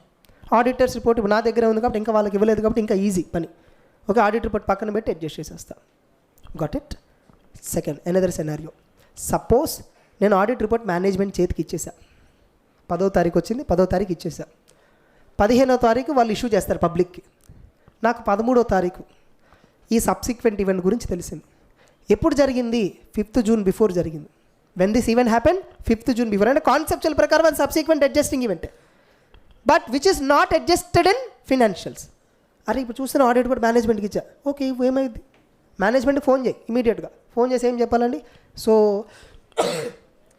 ఆడిటర్స్ రిపోర్ట్ ఇప్పుడు నా దగ్గర ఉంది కాబట్టి ఇంకా వాళ్ళకి ఇవ్వలేదు కాబట్టి ఇంకా ఈజీ పని. ఓకే, ఆడిట్ రిపోర్ట్ పక్కన పెట్టి అడ్జస్ట్ చేసేస్తా. Got it? Second another scenario. Suppose నేను ఆడిట్ రిపోర్ట్ మేనేజ్మెంట్ చేతికి ఇచ్చేసా, 10వ తారీఖు వచ్చింది, 10వ తారీఖు ఇచ్చేసా, 15వ తారీఖు వాళ్ళు ఇష్యూ చేస్తారు పబ్లిక్కి. నాకు 13వ తారీఖు ఈ సబ్సిక్వెంట్ ఈవెంట్ గురించి తెలిసింది. ఎప్పుడు జరిగింది? 5th June బిఫోర్ జరిగింది. When this event happen 5th June before, అంటే కాన్సెప్చువల్ ప్రకారం అది subsequent adjusting event, but which is not adjusted in financials. అరే ఇప్పుడు చూస్తున్న ఆడిట్ రిపోర్ట్ మేనేజ్మెంట్కి ఇచ్చా, ఓకే ఏమైంది? మేనేజ్మెంట్కి ఫోన్ చేయి, ఇమీడియట్గా ఫోన్ చేసి ఏం చెప్పాలండి? So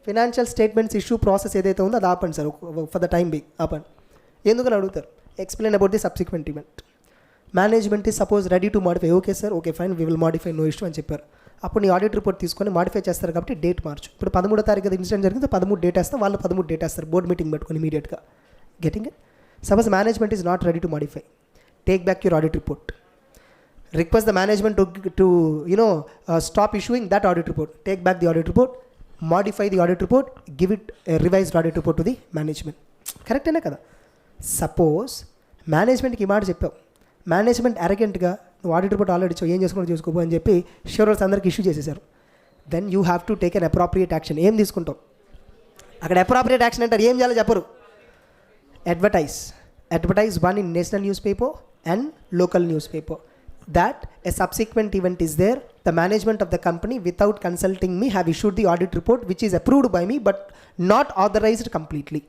financial statements issue process ఏదైతే ఉందో అది ఆపండి sir, for the time being ఆపండి. ఎందుకని అడుగుతారు? Explain about the subsequent event. Management is suppose ready to modify, okay sir, okay fine, we will modify, no issue అని చెప్పారు. అప్పుడు నీ ఆడిట్ రిపోర్ట్ తీసుకొని మాడిఫై చేస్తారు కాబట్టి డేట్ మార్చు. ఇప్పుడు 13వ తారీఖు ఇన్సిడెంట్ జరిగింది, 13 డేట్ వేస్తాం, వాళ్ళు 13 డేట్ వేస్తారు, బోర్డ్ మీటింగ్ పెట్టుకొని ఇమీడియట్గా. Getting it? Suppose management is not ready to modify, take back your audit report, request the management to stop issuing that audit report, take back the audit report, modify the audit report, give it a revised audit report to the management. కరెక్టేనా కదా? Suppose మేనేజ్మెంట్కి ఈ మాట చెప్పావు, management అరగెంట్గా నువ్వు audit report already ఏం చేసుకుంటూ చూసుకోపో అని చెప్పి షేర్ హోల్డర్స్ అందరికి ఇష్యూ చేసేసారు. Then you have to take an appropriate action. ఏం తీసుకుంటావు అక్కడ? అప్రాప్రియేట్ యాక్షన్ అంటారు, ఏం చేయాలో చెప్పరు. advertise one in national newspaper and local newspaper. That a subsequent event is there, the management of the company without consulting me have issued the audit report which is approved by me but not authorized completely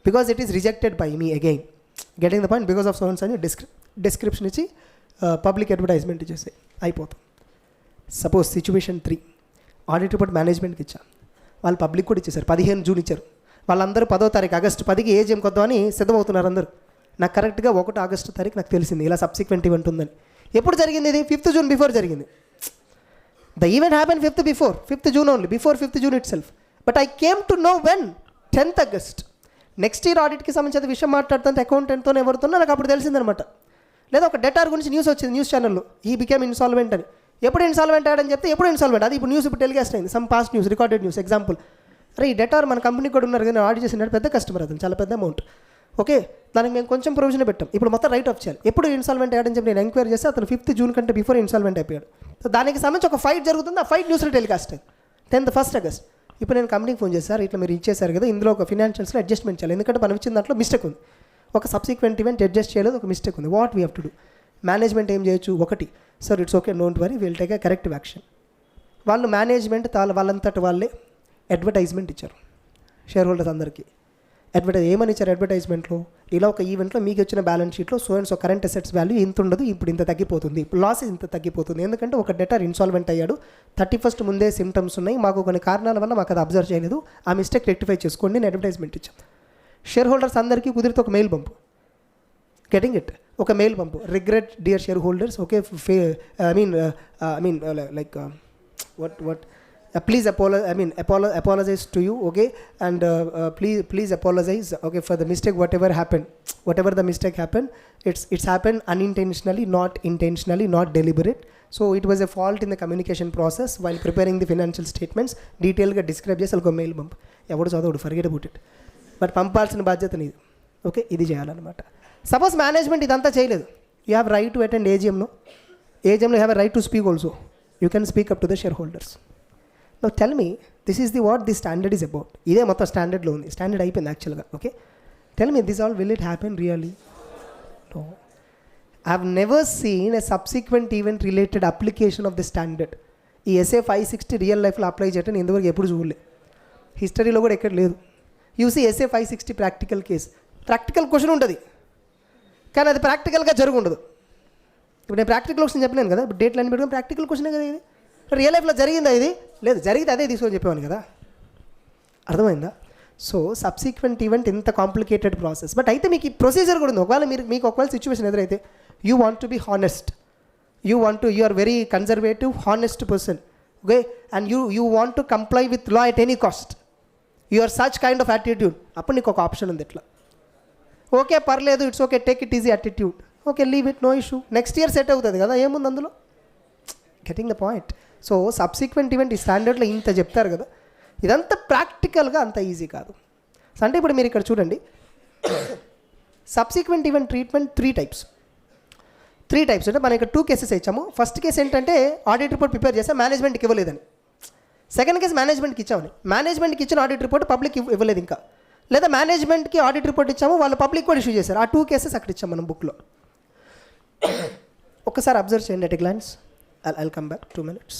because it is rejected by me again. Getting the point? Because of so and so description ఇచ్చి public advertisement ఇచ్చేసి అయిపోతుంది. Suppose situation 3, audit report మేనేజ్మెంట్కి ఇచ్చా, వాళ్ళు public కూడా ఇచ్చేసారు. 15 June ఇచ్చారు. వాళ్ళందరూ 10వ తారీఖు ఆగస్టు 10కి ఏజీఎం కొద్దామని సిద్ధమవుతున్నారు అందరూ. నాకు కరెక్ట్గా 1 ఆగస్టు తారీఖు నాకు తెలిసింది ఇలా సబ్సిక్వెంట్ ఈవెంట్ ఉందని. ఎప్పుడు జరిగింది ఇది? 5th జూన్ బిఫోర్ జరిగింది. The event happen 5th June only, before 5th June itself. But I came to know when 10th August. Next year ఆడిట్కి సంబంధించిన విషయం మాట్లాడుతుంటే అకౌంటెంట్తో ఎవరితో నాకు అప్పుడు తెలిసిందనమాట. లేదా ఒక డెటార్ గురించి న్యూస్ వచ్చింది న్యూస్ ఛానల్లో, ఈ బికేమ్ ఇన్సాల్వెంట్ అని. ఎప్పుడు ఇన్సాల్వెంట్ అయ్యాడని చెప్తే ఎప్పుడు ఇన్సాల్వెంట్, అది ఇప్పుడు న్యూస్ ఇప్పుడు టెలికాస్ట్ అయింది. Some past news, recorded news. Example, అరే ఈ డెటార్ మన కంపెనీకి కూడా ఉన్నారు కానీ ఆడిట్ చేసినాడు, పెద్ద కస్టమర్ అతను, చాలా పెద్ద అమౌంట్. ఓకే, దానికి మేము కొంచెం ప్రొవిజన్ పెట్టాం, ఇప్పుడు మొత్తం రైట్ ఆఫ్ చేయాలి. ఎప్పుడు ఇన్సాల్వెంట్ అయ్యాడని చెప్పి నేను ఎంక్వైరీ చేస్తే అతను 5th జూన్ కంటే బిఫోర్ ఇన్సాల్వెంట్ అయిపోయాడు. సో దానికి సంబంధించి ఒక ఫైట్ జరుగుతుంది, ఆ ఫైట్ న్యూస్లో టెలికాస్ట్ అయింది 1st ఆగస్ట్. ఇప్పుడు నేను కంపెనీకి ఫోన్ చేశారు, ఇట్లా మీరు ఇచ్చేసారు కదా, ఇందులో ఒక ఫినాన్షియల్స్లో అడ్జస్ట్మెంట్ చేయాలి, ఎందుకంటే మనం ఇచ్చిన దాంట్లో మిస్టేక్ ఉంది, ఒక సబ్సిక్వెంట్ ఈవెంట్ అడ్జస్ట్ చేయలేదు, ఒక మిస్టేక్ ఉంది. What we have to do? Management ఏం చేయొచ్చు? 1, sir it's okay, don't worry, will take a corrective action. వాళ్ళు మేనేజ్మెంట్ వాళ్ళంతటి వాళ్ళే అడ్వర్టైజ్మెంట్ ఇచ్చారు షేర్ హోల్డర్స్ అందరికీ. ఏమని ఇచ్చారు అడ్వర్టైజ్మెంట్లో? ఇలా ఒక ఈవెంట్లో మీకు వచ్చిన బ్యాలెన్స్ షీట్లో so and so current assets value ఇంత ఉండదు, ఇప్పుడు ఇంత తగ్గిపోతుంది, ఇప్పుడు లాస్ ఇంత తగ్గిపోతుంది, ఎందుకంటే ఒక డెటార్ ఇన్సాల్వెంట్ అయ్యాడు, 31st ముందే సిమ్టమ్స్ ఉన్నాయి, మాకు కొన్ని కారణాల వల్ల మాకు అది అబ్జర్వ్ చేయలేదు, ఆ మిస్టేక్ రెక్టిఫై చేసుకోండి నేను అడ్వర్టైజ్మెంట్ ఇచ్చాం. షేర్ హోల్డర్స్ అందరికీ కుదిరితే ఒక మెయిల్ పంపు, గెటింగ్ ఇట్, ఒక mail pump, regret dear share holders, okay like what please apologize to you, okay, and please apologize, okay, for the mistake whatever the mistake happened, it's happened unintentionally, not intentionally, not deliberate, so it was a fault in the communication process while preparing the financial statements. Detail ga describe chesi alko mail pump, evodu chadavudu, forget about it, but పంపాల్సిన బాధ్యత నీది. Okay, ఇది చేయాలన్నమాట. Suppose management ఇదంతా చేయలేదు, you have right to attend ఏజిఎంలో you have right to speak also, you can speak up to the shareholders. Now tell me, this is what the standard is about. ఇదే మొత్తం స్టాండర్డ్లో ఉంది, standard అయిపోయింది యాక్చువల్గా. Okay, tell me this all, will it happen really? No. I have never seen a subsequent event related application of the standard. ఈ SA 560 real లైఫ్లో apply చేయడం నేను ఇంతవరకు ఎప్పుడు చూడలేదు, హిస్టరీలో కూడా ఎక్కడ లేదు. You see SA 560 practical case, practical question ఉంటుంది కానీ అది ప్రాక్టికల్గా జరుగు ఉండదు. ఇప్పుడు నేను ప్రాక్టికల్ క్వశ్చన్ చెప్పలేను కదా, ఇప్పుడు డేట్లు అన్ని పెట్టుకుని ప్రాక్టికల్ క్వశ్చనే కదా ఇది. రియల్ లైఫ్లో జరిగిందా ఇది? లేదు, జరిగితే అదే తీసుకొని చెప్పేవాను కదా, అర్థమైందా? సో సబ్సిక్వెంట్ ఈవెంట్ ఇంత కాంప్లికేటెడ్ ప్రాసెస్. బట్ అయితే మీకు ఈ ప్రొసీజర్ కూడా ఉంది. ఒకవేళ మీకు ఒకవేళ సిచ్యువేషన్ ఎదురైతే, you want to be honest, you are very conservative honest person, okay, and you want to comply with law at any cost, you are such kind of attitude, అప్పుడు నీకు ఒక ఆప్షన్ ఉంది ఎట్లా, ఓకే పర్లేదు, it's okay, take it easy attitude, okay leave it, no issue, next year set అవుతుంది కదా, ఏముంది అందులో. Getting the point? So subsequent event ఈ స్టాండర్డ్లో ఇంత చెప్తారు కదా, ఇదంతా ప్రాక్టికల్గా అంత ఈజీ కాదు. సో అంటే ఇప్పుడు మీరు ఇక్కడ చూడండి, సబ్సిక్వెంట్ ఈవెంట్ ట్రీట్మెంట్ 3 టైప్స్ అంటే మనం ఇక్కడ 2 కేసెస్ ఇచ్చాము. ఫస్ట్ కేసు ఏంటంటే ఆడిట్ రిపోర్ట్ ప్రిపేర్ చేస్తే మేనేజ్మెంట్కి ఇవ్వలేదని. సెకండ్ కేసు మేనేజ్మెంట్కి ఇచ్చామని, మేనేజ్మెంట్కి ఇచ్చిన ఆడిట్ రిపోర్ట్ పబ్లిక్ ఇవ్వలేదు ఇంకా, లేదా మేనేజ్మెంట్కి ఆడిట్ రిపోర్ట్ ఇచ్చాము, వాళ్ళు పబ్లిక్ కూడా ఇష్యూ చేశారు. ఆ 2 కేసెస్ అక్కడ ఇచ్చాము మనం బుక్లో. ఒక్కసారి అబ్జర్వ్ చేయండి at a glance. I'll come back 2 minutes.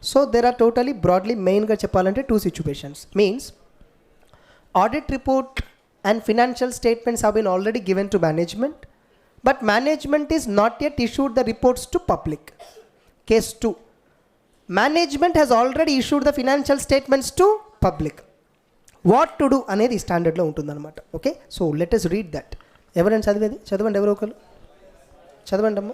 So there are totally broadly main గా చెప్పాలంటే 2 situations. Means audit report and financial statements have been already given to management, but management is not yet issued the reports to public. Case 2. Management has already issued the financial statements to public. What to do అనేది స్టాండర్డ్లో ఉంటుందన్నమాట. Okay, so let us read that. ఎవరైనా చదివేది చదవండి, ఎవరో ఒకరు చదవండి అమ్మ.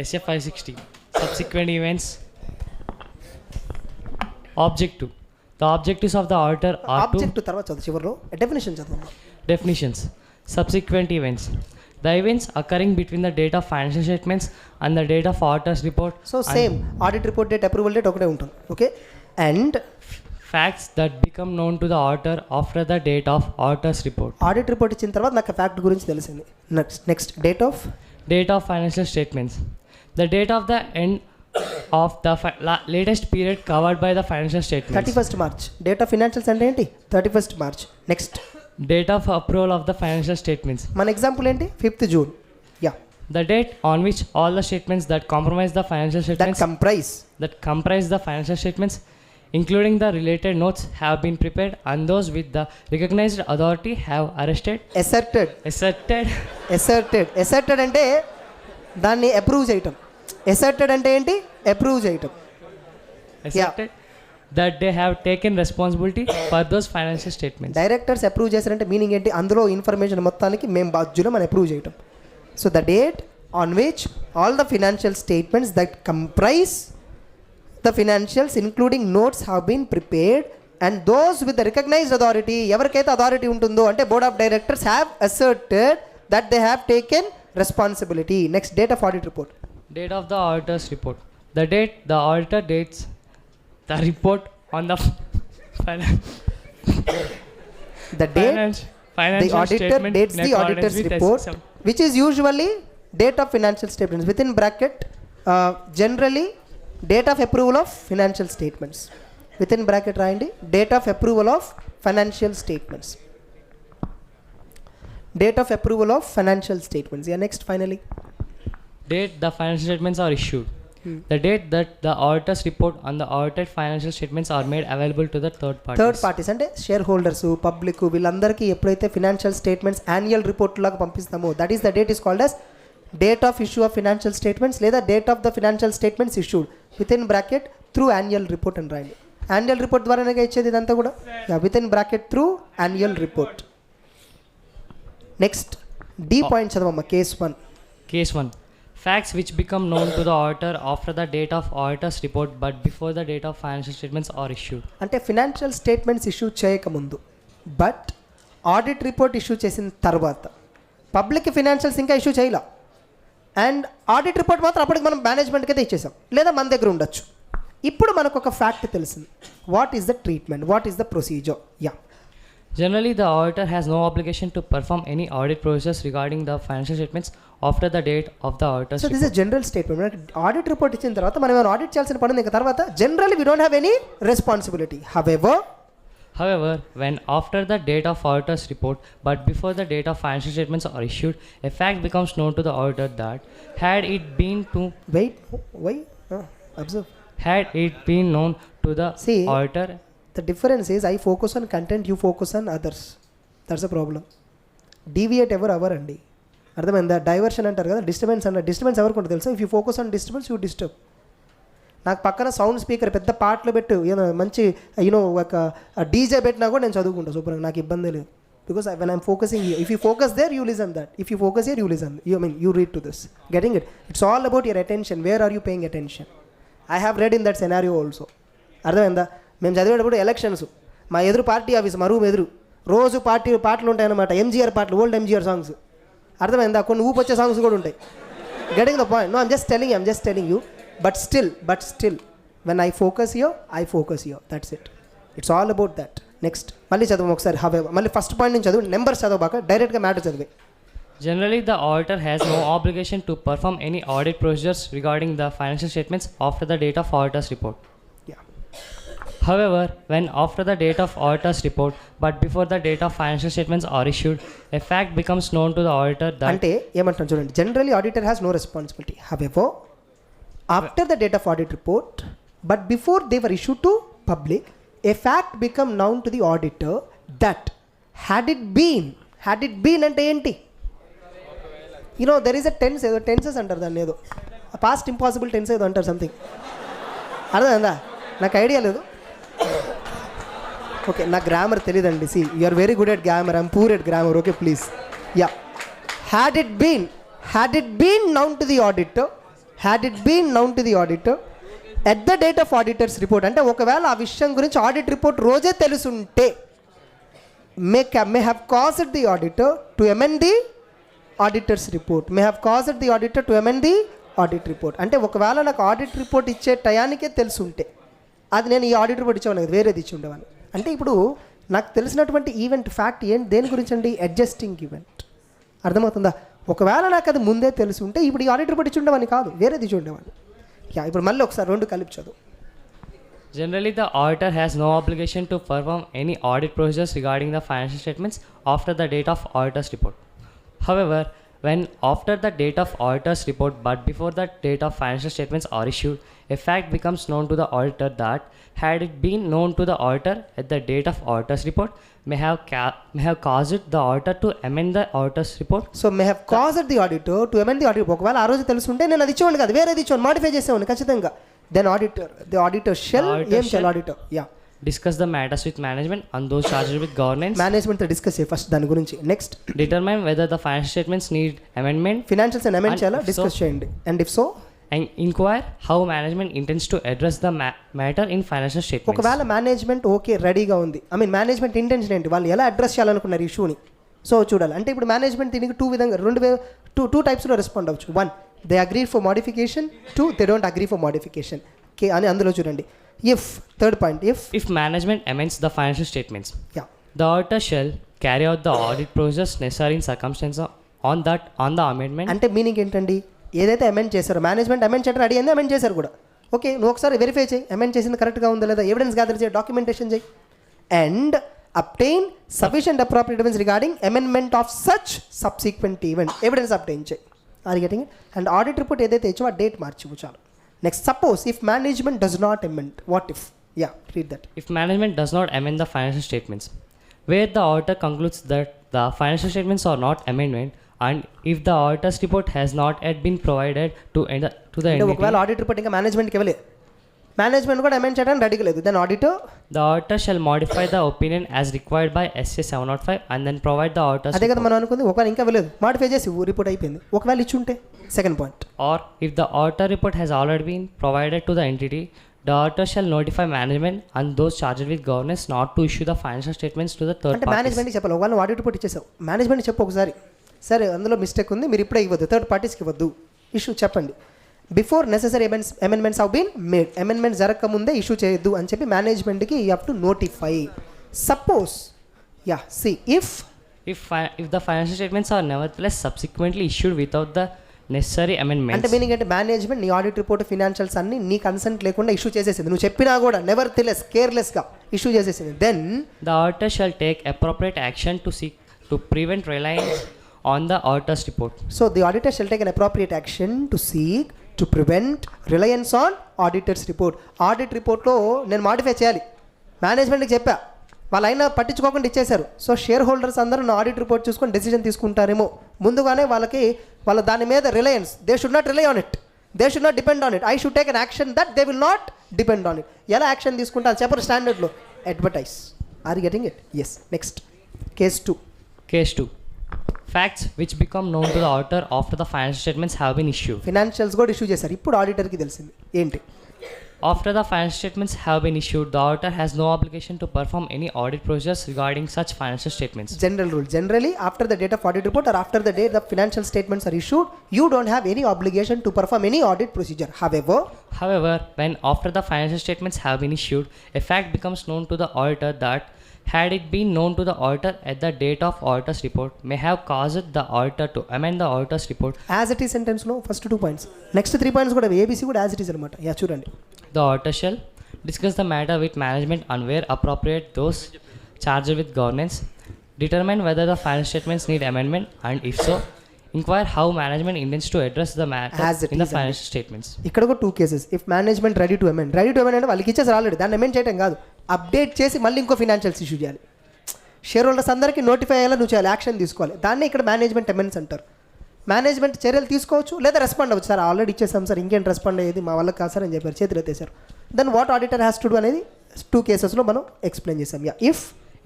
SF 560 subsequent events. Objective. The objectives of the auditor are object తర్వాత చదువు, చివరిలో definition చదవమ్మా. definitions. Subsequent events. The events occurring between the date of financial statements and the date of auditor's report. So same audit report date, approval date ఒకటే ఉంటుంది. Okay, and Facts that become known to the auditor after the date of auditor's report. Audit report ఇచ్చిన తర్వాత నాకు fact గురించి తెలిసింది. Next date of Date of financial statements. The date of the end of the latest period covered by the financial statements. 31st March. Date of financials అంటే ఏంటి? 31st March. Next Date of approval of the financial statements. మన example ఏంటి? 5th June. Yeah, The date on which all the statements that compromise the financial that statements comprise the financial statements, including the related notes, have been prepared, and those with the recognized authority have ఎసర్టెడ్ అంటే దాన్ని approve చేయటం. ఎసర్టెడ్ అంటే ఏంటి? Approve చేయటం. that they have taken responsibility for those financial statements. Directors approve చేశారంటే meaning ఏంటి? అందులో information మొత్తానికి మేము బాధ్యులం అని అప్రూవ్ చేయటం. So the date on which all the financial statements that comprise the financials including notes have been prepared and those with the recognised authority, ఎవరికైతే authority ఉంటుందో అంటే board of directors have asserted that they have taken responsibility. Next date of audit report. Date of the auditor's report. The date the auditor dates the report on the The date financial the auditor statement dates in the accordance auditor's with report, SSM. which is usually date of financial statements within bracket, generally date of approval of financial statements within bracket రాయండి. date of approval of financial statements, date of approval of financial statements. Yeah, next finally Date the financial statements are issued. The date that the auditor's report on the audited financial statements are made available to the third parties. అంటే shareholders, public, వీళ్ళందరికీ ఎప్పుడైతే financial statements annual report లాగా పంపిస్తామో that is the date is called as date of issue of financial statements లేదా date of the financial statements issued within bracket through annual report అని రాయండి. Annual report ద్వారానే ఇచ్చేది ఇదంతా కూడా. Within bracket through annual report. Next D point చదవమ్మా. Case 1. Case 1. Facts which become known to the auditor after the date of auditor's report but before the date of financial statements are issued. అంటే financial statements issue చేయకముందు but audit report issue చేసిన తర్వాత public financials ఇంకా issue చేయలే and audit report మాత్రం అప్పటికి మనం మేనేజ్మెంట్కి అయితే ఇచ్చేసాం లేదా మన దగ్గర ఉండొచ్చు. ఇప్పుడు మనకు ఒక ఫ్యాక్ట్ తెలిసింది. What is the treatment, what is the procedure? Yeah, Generally, the auditor has no obligation to perform any audit process regarding the financial statements after the date of the auditor's so this is general statement. Audit report ఇచ్చిన తర్వాత మనం ఏమైనా audit చేయాల్సిన పని ఉంది. ఇంకా తర్వాత generally we don't have any responsibility. However, when after the date of auditor's report but before the date of financial statements are issued, a fact becomes known to the auditor that had it been known to the auditor. The difference is I focus on content, you focus on others. That's the problem. Deviate ఎవరు అండి, అర్థమైందా? Diversion అంటారు కదా, disturbance అంటారు. Disturbance ఎవరికి ఉంటుంది తెలుసా? If you focus on disturbance you disturb. నాకు పక్కన సౌండ్ స్పీకర్ పెద్ద పాటలు పెట్టు, మంచి ఒక డీజే పెట్టినా కూడా నేను చదువుకుంటా సూపర్గా, నాకు ఇబ్బంది లేదు. Because when I'm focusing you, if you focus there you listen that, if you focus here you listen, you read to this, getting it. It's all about your attention. Where are you paying attention? I have read in that scenario also. అర్థమైందా? మేము చదివేటప్పుడు elections, మా ఎదురు party office, మా room ఎదురు రోజు పాటలు ఉంటాయన్నమాట. ఎంజీఆర్ పాటలు, ఓల్డ్ ఎంజీఆర్ సాంగ్స్. అర్థమైందా? కొన్ని ఊపొచ్చే సాంగ్స్ కూడా ఉంటాయి. Getting the point? No, I'm just telling you. But still when I focus here, that's it. It's all about that. Next మళ్ళీ చదవం ఒకసారి. మళ్ళీ ఫస్ట్ పాయింట్ నుంచి చదువు, నెంబర్స్ చదవబాక, డైరెక్ట్గా మ్యాటర్ చదివే. Generally, the auditor has no obligation to perform any audit procedures regarding the financial statements after the date of auditor's report. However, when after the date of auditor's report but before the date of financial statements are issued, a fact becomes known to the auditor that అంటే ఏమంటాం చూడండి, generally auditor has no responsibility. However after the date of audit report but before they were issued to public, a fact become known to the auditor that had it been అంటే ఏంటి? there is a tense, ఏదో tenses అంటారు దాన్ని, ఏదో past impossible tense ఏదో అంటారు something, అర్థమైందా? నాకు ఐడియా లేదు. ఓకే, నా గ్రామర్ తెలియదండి. See you are very good at grammar, I'm poor at grammar. Okay please. Yeah, had it been known to the auditor at the date of auditor's report, అంటే ఒకవేళ ఆ విషయం గురించి ఆడిట్ రిపోర్ట్ రోజే తెలుసుంటే, may have caused the auditor to amend the auditor's report. Audit report అంటే ఒకవేళ నాకు ఆడిట్ రిపోర్ట్ ఇచ్చే టయానికే తెలుసుంటే, అది నేను ఈ ఆడిట్ రిపోర్ట్ ఇచ్చేవాను కదా, వేరేది ఇచ్చి ఉండేవాళ్ళు. అంటే ఇప్పుడు నాకు తెలిసినటువంటి ఈవెంట్ ఫ్యాక్ట్ ఏంటి, దేని గురించి అండి? Adjusting event. అర్థమవుతుందా? ఒకవేళ నాకు అది ముందే తెలిసి ఉంటే ఇప్పుడు ఈ ఆడిట్ రిపోర్ట్ ఇచ్చి ఉండేవాడిని కాదు, వేరేది ఇచ్చి ఉండేవాడిని. యా, ఇప్పుడు మళ్ళీ ఒకసారి రెండు కలిపి చదువు. Generally, the auditor has no obligation to perform any audit procedures regarding the financial statements after the date of auditor's report. However, when after the date of auditor's report but before the date of financial statements are issued, a fact becomes known to the auditor that had it been known to the auditor at the date of auditor's report, may have caused the auditor to amend the auditor's report. So may have caused the auditor to amend the audit. ఒకవేళ ఆ రోజు తెలుసుంటే నేను అది ఇచ్చేవాడిని కాదు, వేరేది ఇచ్చేవాడిని, మాడిఫై చేసేవాడిని ఖచ్చితంగా. దెన్ ఆడిటర్ షెల్ ఏం చేయాలి? Auditor Discuss the matters with management and those charged with governance. మేనేజ్మెంట్తో డిస్కస్ చేయి ఫస్ట్ దాని గురించి. Next, Determine whether the financial statements need amendment financials amend And చేయాలా? if so- డిస్కస్ చేయండి. And if so, and inquire how management intends to address the matter in financial statements. ఒకవేళ management okay రెడీగా ఉంది, management intention ఏంటి, వాళ్ళు ఎలా address చేయాలనుకున్నారు ఇష్యూని, సో చూడాలి. అంటే ఇప్పుడు మేనేజ్మెంట్ దీనికి టూ టైప్స్లో రెస్పాండ్ అవ్వచ్చు. 1, they agree for modification. 2, they don't agree for modification. అని అందులో చూడండి. Third point, If management amends the financial statements, yeah, the auditor shall carry out the audit process necessary in circumstances on the amendment. అంటే meaning ఏంటండి? ఏదైతే amend చేశారో, management amend చేయడం ready అయింది, amend చేశారు కూడా. ఓకే, నువ్వు ఒకసారి వెరిఫై చేయి, అమెండ్ చేసింది కరెక్ట్గా ఉందా లేదా, ఎవిడెన్స్ గ్యాదర్ చేయి, డాక్యుమెంటేషన్ చేయి, and obtain sufficient appropriate evidence regarding amendment of such subsequent event. Evidence obtain చేయి. Are getting it? And audit report ఏదైతే ఇచ్చో ఆ డేట్ మార్చివు చాలు. Next, suppose if management does not amend, what if? Yeah, read that. If management does not amend the financial statements, where the auditor concludes that the financial statements are not amendment, and if the auditor's report has not yet been provided to the అంటే entity, ఒకవేళ audit report ఇంకా మేనేజ్మెంట్కి ఇవ్వలేదు, management కూడా amend చేయడానికి రెడీగా లేదు, then auditor the auditor shall modify the opinion as required by SA 705 and then provide the auditor's అదే కదా report. మనం అనుకుంది. ఒకవేళ ఇంకా ఇవ్వలేదు, మాడిఫై చేసి రిపోర్ట్ అయిపోయింది, ఒకవేళ ఇచ్చుంటే. Second point, Or if the auditor report has already been provided to the entity, the auditor shall notify management and those charged with governance not to issue the financial statements to the third అంటే parties. మేనేజ్మెంట్కి చెప్పాలి. ఒకవేళ audit report ఇచ్చేసావు, management చెప్పు ఒకసారి, సరే అందులో mistake ఉంది, మీరు ఇప్పుడే ఇవ్వద్దు, థర్డ్ పార్టీస్కి ఇవ్వద్దు, ఇష్యూ చెప్పండి. Before necessary amendments have been made, amendment జరగకముందే ఇష్యూ చేయొద్దు అని చెప్పి మేనేజ్మెంట్కి you have to notify. Suppose, yeah, see if If the financial statements are nevertheless subsequently issued without the necessary amendments, అంటే మీనింగ్ అంటే మేనేజ్మెంట్ నీ audit report financials అన్ని నీ కన్సెంట్ లేకుండా ఇష్యూ చేసేసింది, నువ్వు చెప్పినా కూడా నెవర్ థిలెస్ కేర్లెస్గా ఇష్యూ చేసేసింది, then the auditor shall take appropriate action to prevent reliance on the auditor's report. So the auditor shell take an appropriate action to seek to prevent Reliance on auditors report. Audit రిపోర్ట్లో నేను modify చేయాలి, మేనేజ్మెంట్కి చెప్పా, వాళ్ళు అయినా పట్టించుకోకుండా ఇచ్చేశారు. So share holders అందరూ నా ఆడిట్ రిపోర్ట్ చూసుకొని డెసిషన్ తీసుకుంటారేమో, ముందుగానే వాళ్ళ దాని మీద reliance, they should not rely on it, they should not depend on it, I should take an action that they will not depend on it. ఎలా action తీసుకుంటారు చెప్పరు స్టాండర్డ్లో, advertise. Are you getting it? Yes. Next, case 2. Case 2. Facts which become known to the auditor after the financial statements have been issued. Financials కూడా issue చేశారు, ఇప్పుడు ఆడిటర్కి తెలిసింది ఏంటి? After the financial statements have been issued, the auditor has no obligation to perform any audit procedures regarding such financial statements. General rule, generally after the date of audit report or after the date the financial statements are issued, you don't have any obligation to perform any audit procedure. However, when after the financial statements have been issued, a fact becomes known to the auditor that had it been known to the auditor at the date of auditor's report, may have caused the auditor to amend the auditor's report. As it is sentence లో first 2 points, next 3 points కూడా ABC కూడా as it is అనమాట. Yeah చూడండి. The auditor shall discuss the matter with management and where appropriate those charged with governance, determine whether the financial statements need amendment, and if so, inquire how management intends to address the matter As it in the is, financial statements. ఇక్కడ కూడా 2 cases. If management ready to amend అంటే వాళ్ళకి ఇచ్చేసి రాలేడు, దాన్ని amend చేయడం కాదు, update చేసి మళ్ళీ ఇంకో ఫినాన్షియల్స్ ఇష్యూ చేయాలి. షేర్ హోల్డర్స్ అందరికీ నోటిఫై అయ్యేలా నువ్వు చేయాలి, యాక్షన్ తీసుకోవాలి. దాన్ని ఇక్కడ మేనేజ్మెంట్ అమెండ్స్ అంటారు. మేనేజ్మెంట్ చర్యలు తీసుకోవచ్చు లేదా రెస్పాండ్ అవ్వచ్చు. సార్ ఆల్రెడీ ఇచ్చేసాం సార్, ఇంకేం రెస్పాండ్ అయ్యేది మా వల్ల కాదు సార్ అని చెప్పారు, చేతులు ఎత్తేసారు. Then what auditor has to do అనేది 2 కేసెస్లో మనం ఎక్స్ప్లెయిన్ చేసాం. Yeah,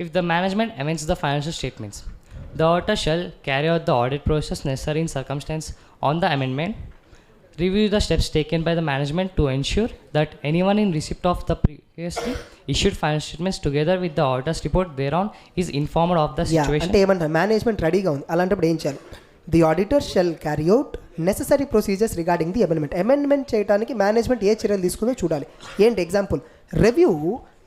If the management amends the financial statements, the auditor shall carry out the audit process necessary in circumstance on the amendment, review the steps taken by the management to ensure that anyone in receipt of the previously issued financial statements together with the auditor's report thereon is informed of the situation. అంటే ఏమంటారు, management రెడీగా ఉంది, అలాంటప్పుడు ఏం చేయాలి? The auditor shall carry out necessary procedures regarding the amendment చేయడానికి management ఏ చర్యలు తీసుకుందో చూడాలి. ఏంటి example? Review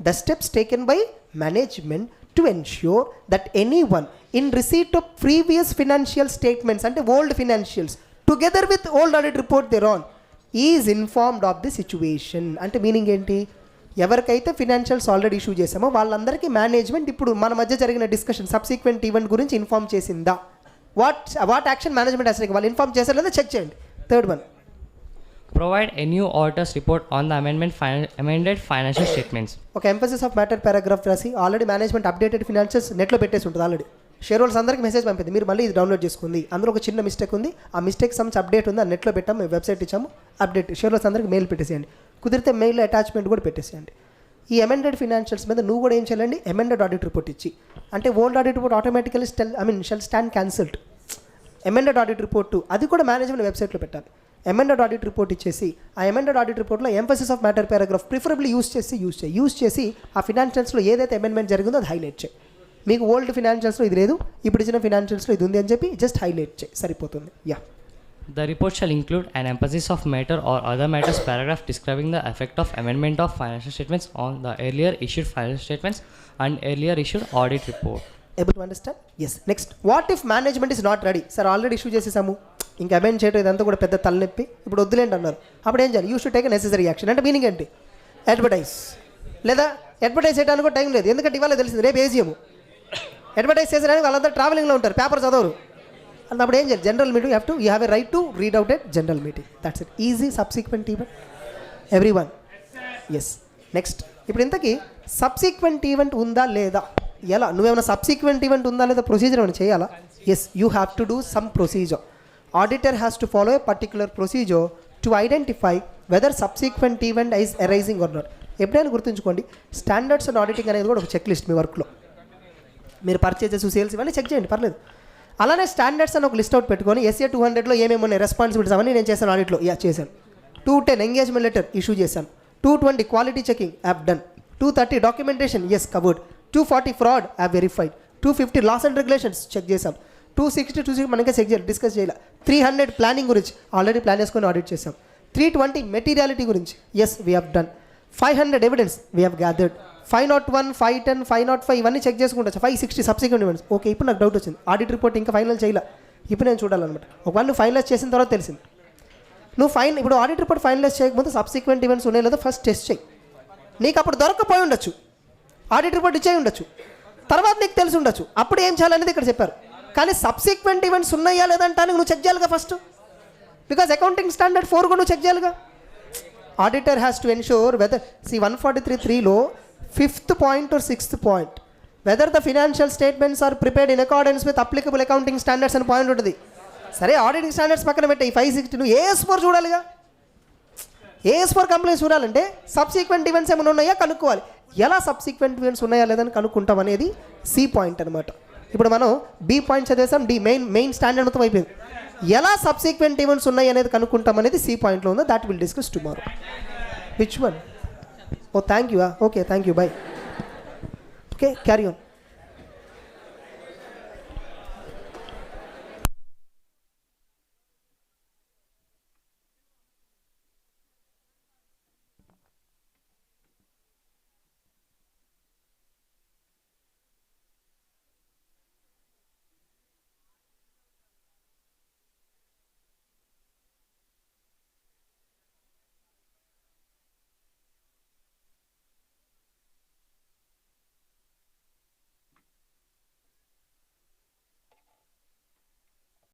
the steps taken by management to ensure that anyone in receipt of previous financial statements అంటే old financials together with old audit report thereon is informed of the situation. అంటే meaning ఏంటి? ఎవరికైతే financials already issue చేసామో వాళ్ళందరికీ management ఇప్పుడు మన మధ్య జరిగిన డిస్కషన్ సబ్సిక్వెంట్ ఈవెంట్ గురించి ఇన్ఫార్మ్ చేసిందా? వాట్ యాక్షన్ మేనేజ్మెంట్ అసలు వాళ్ళు ఇన్ఫార్మ్ చేశారు లేదా చెక్ చేయండి. Third one, provide a new auditor's report on the amended financial statements. ఒక ఎంఫసిస్ ఆఫ్ మ్యాటర్ పారాగ్రాఫ్ రాసి ఆల్రెడీ మేనేజ్మెంట్ అప్డేటెడ్ ఫినాన్షియల్స్ నెట్లో పెట్టేసి ఉంటుంది. ఆల్రెడీ షేర్ హోల్డర్స్ అందరికీ మెసేజ్ పంపింది, మీరు మళ్ళీ ఇది డౌన్లోడ్ చేసుకుంది. అందులో ఒక చిన్న మిస్టేక్ ఉంది, ఆ మిస్టేక్ సమ్స్ అప్డేట్ ఉంది, ఆ నెట్లో పెట్టాము, వెబ్సైట్ ఇచ్చాము, అప్డేట్ షేర్ హోల్డర్స్ అందరికీ మెయిల్ పెట్టేసేయండి. కుదిరితే మెయిల్ అటాచ్మెంట్ కూడా పెట్టేసేయండి. ఈ అమెండెడ్ ఫినాన్షియల్స్ మీద నువ్వు కూడా ఏం చేయాలండి, అమెండెడ్ ఆడిట్ రిపోర్ట్ ఇచ్చి, అంటే old audit report automatically shall stand cancelled. Amended audit report అది కూడా మేనేజ్మెంట్ వెబ్సైట్లో పెట్టాలి. అమెండెడ్ ఆడిట్ రిపోర్ట్ ఇచ్చేసి ఆ అమెండెడ్ ఆడిట్ రిపోర్ట్లో emphasis of matter paragraph preferably use చేసి ఆ ఫినాన్షియల్స్లో ఏదైతే అమెండ్మెంట్ జరిగిందో అది హైలైట్ చేయి. మీకు ఓల్డ్ ఫినాన్షియల్స్లో ఇది లేదు, ఇప్పుడు ఇచ్చిన ఫినాన్షియల్స్లో ఇది ఉంది అని చెప్పి జస్ట్ హైలైట్ చేయి, సరిపోతుంది. Yeah, The report shall include an emphasis of matter or other matters paragraph describing the effect of amendment of financial statements on the earlier issued financial statements and earlier issued audit report. Able to understand? Yes. Next, what if management is not ready? Sir already issue చేసేసాము, ఇంకా amend చేయడం ఇదంతా కూడా పెద్ద తలనొప్పి, ఇప్పుడు వద్దులేండి అన్నారు. అప్పుడు ఏం చేయాలి? You should take necessary action. అంటే మీనింగ్ ఏంటి? అడ్వర్టైజ్, లేదా అడ్వర్టైజ్ చేయడానికి కూడా టైం లేదు, ఎందుకంటే ఇవాళ తెలిసింది రేపు ఏజిఎం. అడ్వర్టైజ్ చేసేదానికి వాళ్ళంతా ట్రావెలింగ్లో ఉంటారు, పేపర్ చదవరు. అన్నప్పుడు ఏం చేయాలి? General meeting you have a right to read out at general meeting. That's it. Easy subsequent event every one. Yes. Next, ఇప్పుడు ఇంతకీ సబ్సిక్వెంట్ ఈవెంట్ ఉందా లేదా? ఎలా? నువ్వేమైనా సబ్సిక్వెంట్ ఈవెంట్ ఉందా లేదా ప్రొసీజర్ ఏమైనా చేయాలా? Yes, you have to do some procedure. Auditor has to follow a particular procedure to identify whether subsequent event is arising or not. ఎప్పుడైనా గుర్తుంచుకోండి, స్టాండర్డ్స్ అండ్ ఆడిటింగ్ అనేది కూడా ఒక చెక్ లిస్ట్. మీ వర్క్లో మీరు పర్చేజెస్, సేల్స్ ఇవన్నీ చెక్ చేయండి, పర్లేదు. అలానే స్టాండర్డ్స్ అని ఒక లిస్ట్ అవుట్ పెట్టుకొని ఎస్ఏ 200లో ఏమేమి ఉన్నాయి రెస్పాన్సిబిలిటీస్ అవన్నీ నేను చేశాను ఆడిట్లో. యా, చేశాను. 210 ఎంగేజ్మెంట్ లెటర్ ఇష్యూ చేశాను. 220 quality checking app done. 230 documentation yes covered. 240 fraud app verified. 250 laws and regulations check చేశాం. 260 మనకే చెక్ చేయాలి, డిస్కస్ చేయాలి. 300 ప్లానింగ్ గురించి ఆల్రెడీ ప్లాన్ చేసుకొని ఆడిట్ చేసాం. 320 మెటీరియాలిటీ గురించి yes we have done. 500 evidence we have gathered. 501, 510, 505 ఇవన్నీ చెక్ చేసుకుంటా. 560 సబ్సిక్వెంట్ ఈవెంట్స్. ఓకే, ఇప్పుడు నాకు డౌట్ వచ్చింది, ఆడిట్ రిపోర్ట్ ఇంకా ఫైనల్ చేయాల, ఇప్పుడు నేను చూడాలన్నమాట. ఒకవేళ నువ్వు ఫైనలైజ్ చేసిన తర్వాత తెలిసింది. నువ్వు ఇప్పుడు ఆడిట్ రిపోర్ట్ ఫైనలైజ్ చేయకపోతే సబ్సిక్వెంట్ ఈవెంట్స్ ఉన్నాయో లేదో ఫస్ట్ టెస్ట్ చేయి. నీకు అప్పుడు దొరకపోయి ఉండొచ్చు, ఆడిట్ రిపోర్ట్ ఇచ్చే ఉండొచ్చు, తర్వాత నీకు తెలిసి ఉండొచ్చు, అప్పుడు ఏం చేయాలనేది ఇక్కడ చెప్పారు. కానీ సబ్సిక్వెంట్ ఈవెంట్స్ ఉన్నాయా లేదంటానికి నువ్వు చెక్ చేయాలిగా ఫస్ట్, బికాజ్ అకౌంటింగ్ స్టాండర్డ్ 4 కూడా నువ్వు చెక్ చేయాలిగా. Auditor has to ensure whether 143(3)లో 5th point or 6th point, whether the financial statements are prepared in accordance with applicable accounting standards అని పాయింట్ ఉంటుంది. సరే, ఆడిటింగ్ స్టాండర్డ్స్ పక్కన పెట్టే ఈ 560 నువ్వు AS4 చూడాలిగా. AS4 కంప్లైంట్స్ చూడాలంటే సబ్సిక్వెంట్ ఈవెంట్స్ ఏమైనా ఉన్నాయా కనుక్కోవాలి. ఎలా సబ్సిక్వెంట్ ఈవెంట్స్ ఉన్నాయా లేదని కనుక్కుంటాం అనేది C పాయింట్ అనమాట. ఇప్పుడు మనం B పాయింట్ చదివేసాం, మెయిన్ స్టాండర్డ్ మొత్తం అయిపోయింది. ఎలా సబ్సిక్వెంట్ ఈవెంట్స్ ఉన్నాయి అనేది కనుక్కుంటాం అనేది C పాయింట్లో ఉందో. That will discuss tomorrow. Which one? Oh, thank you. Okay, thank you. Bye. Okay, carry on.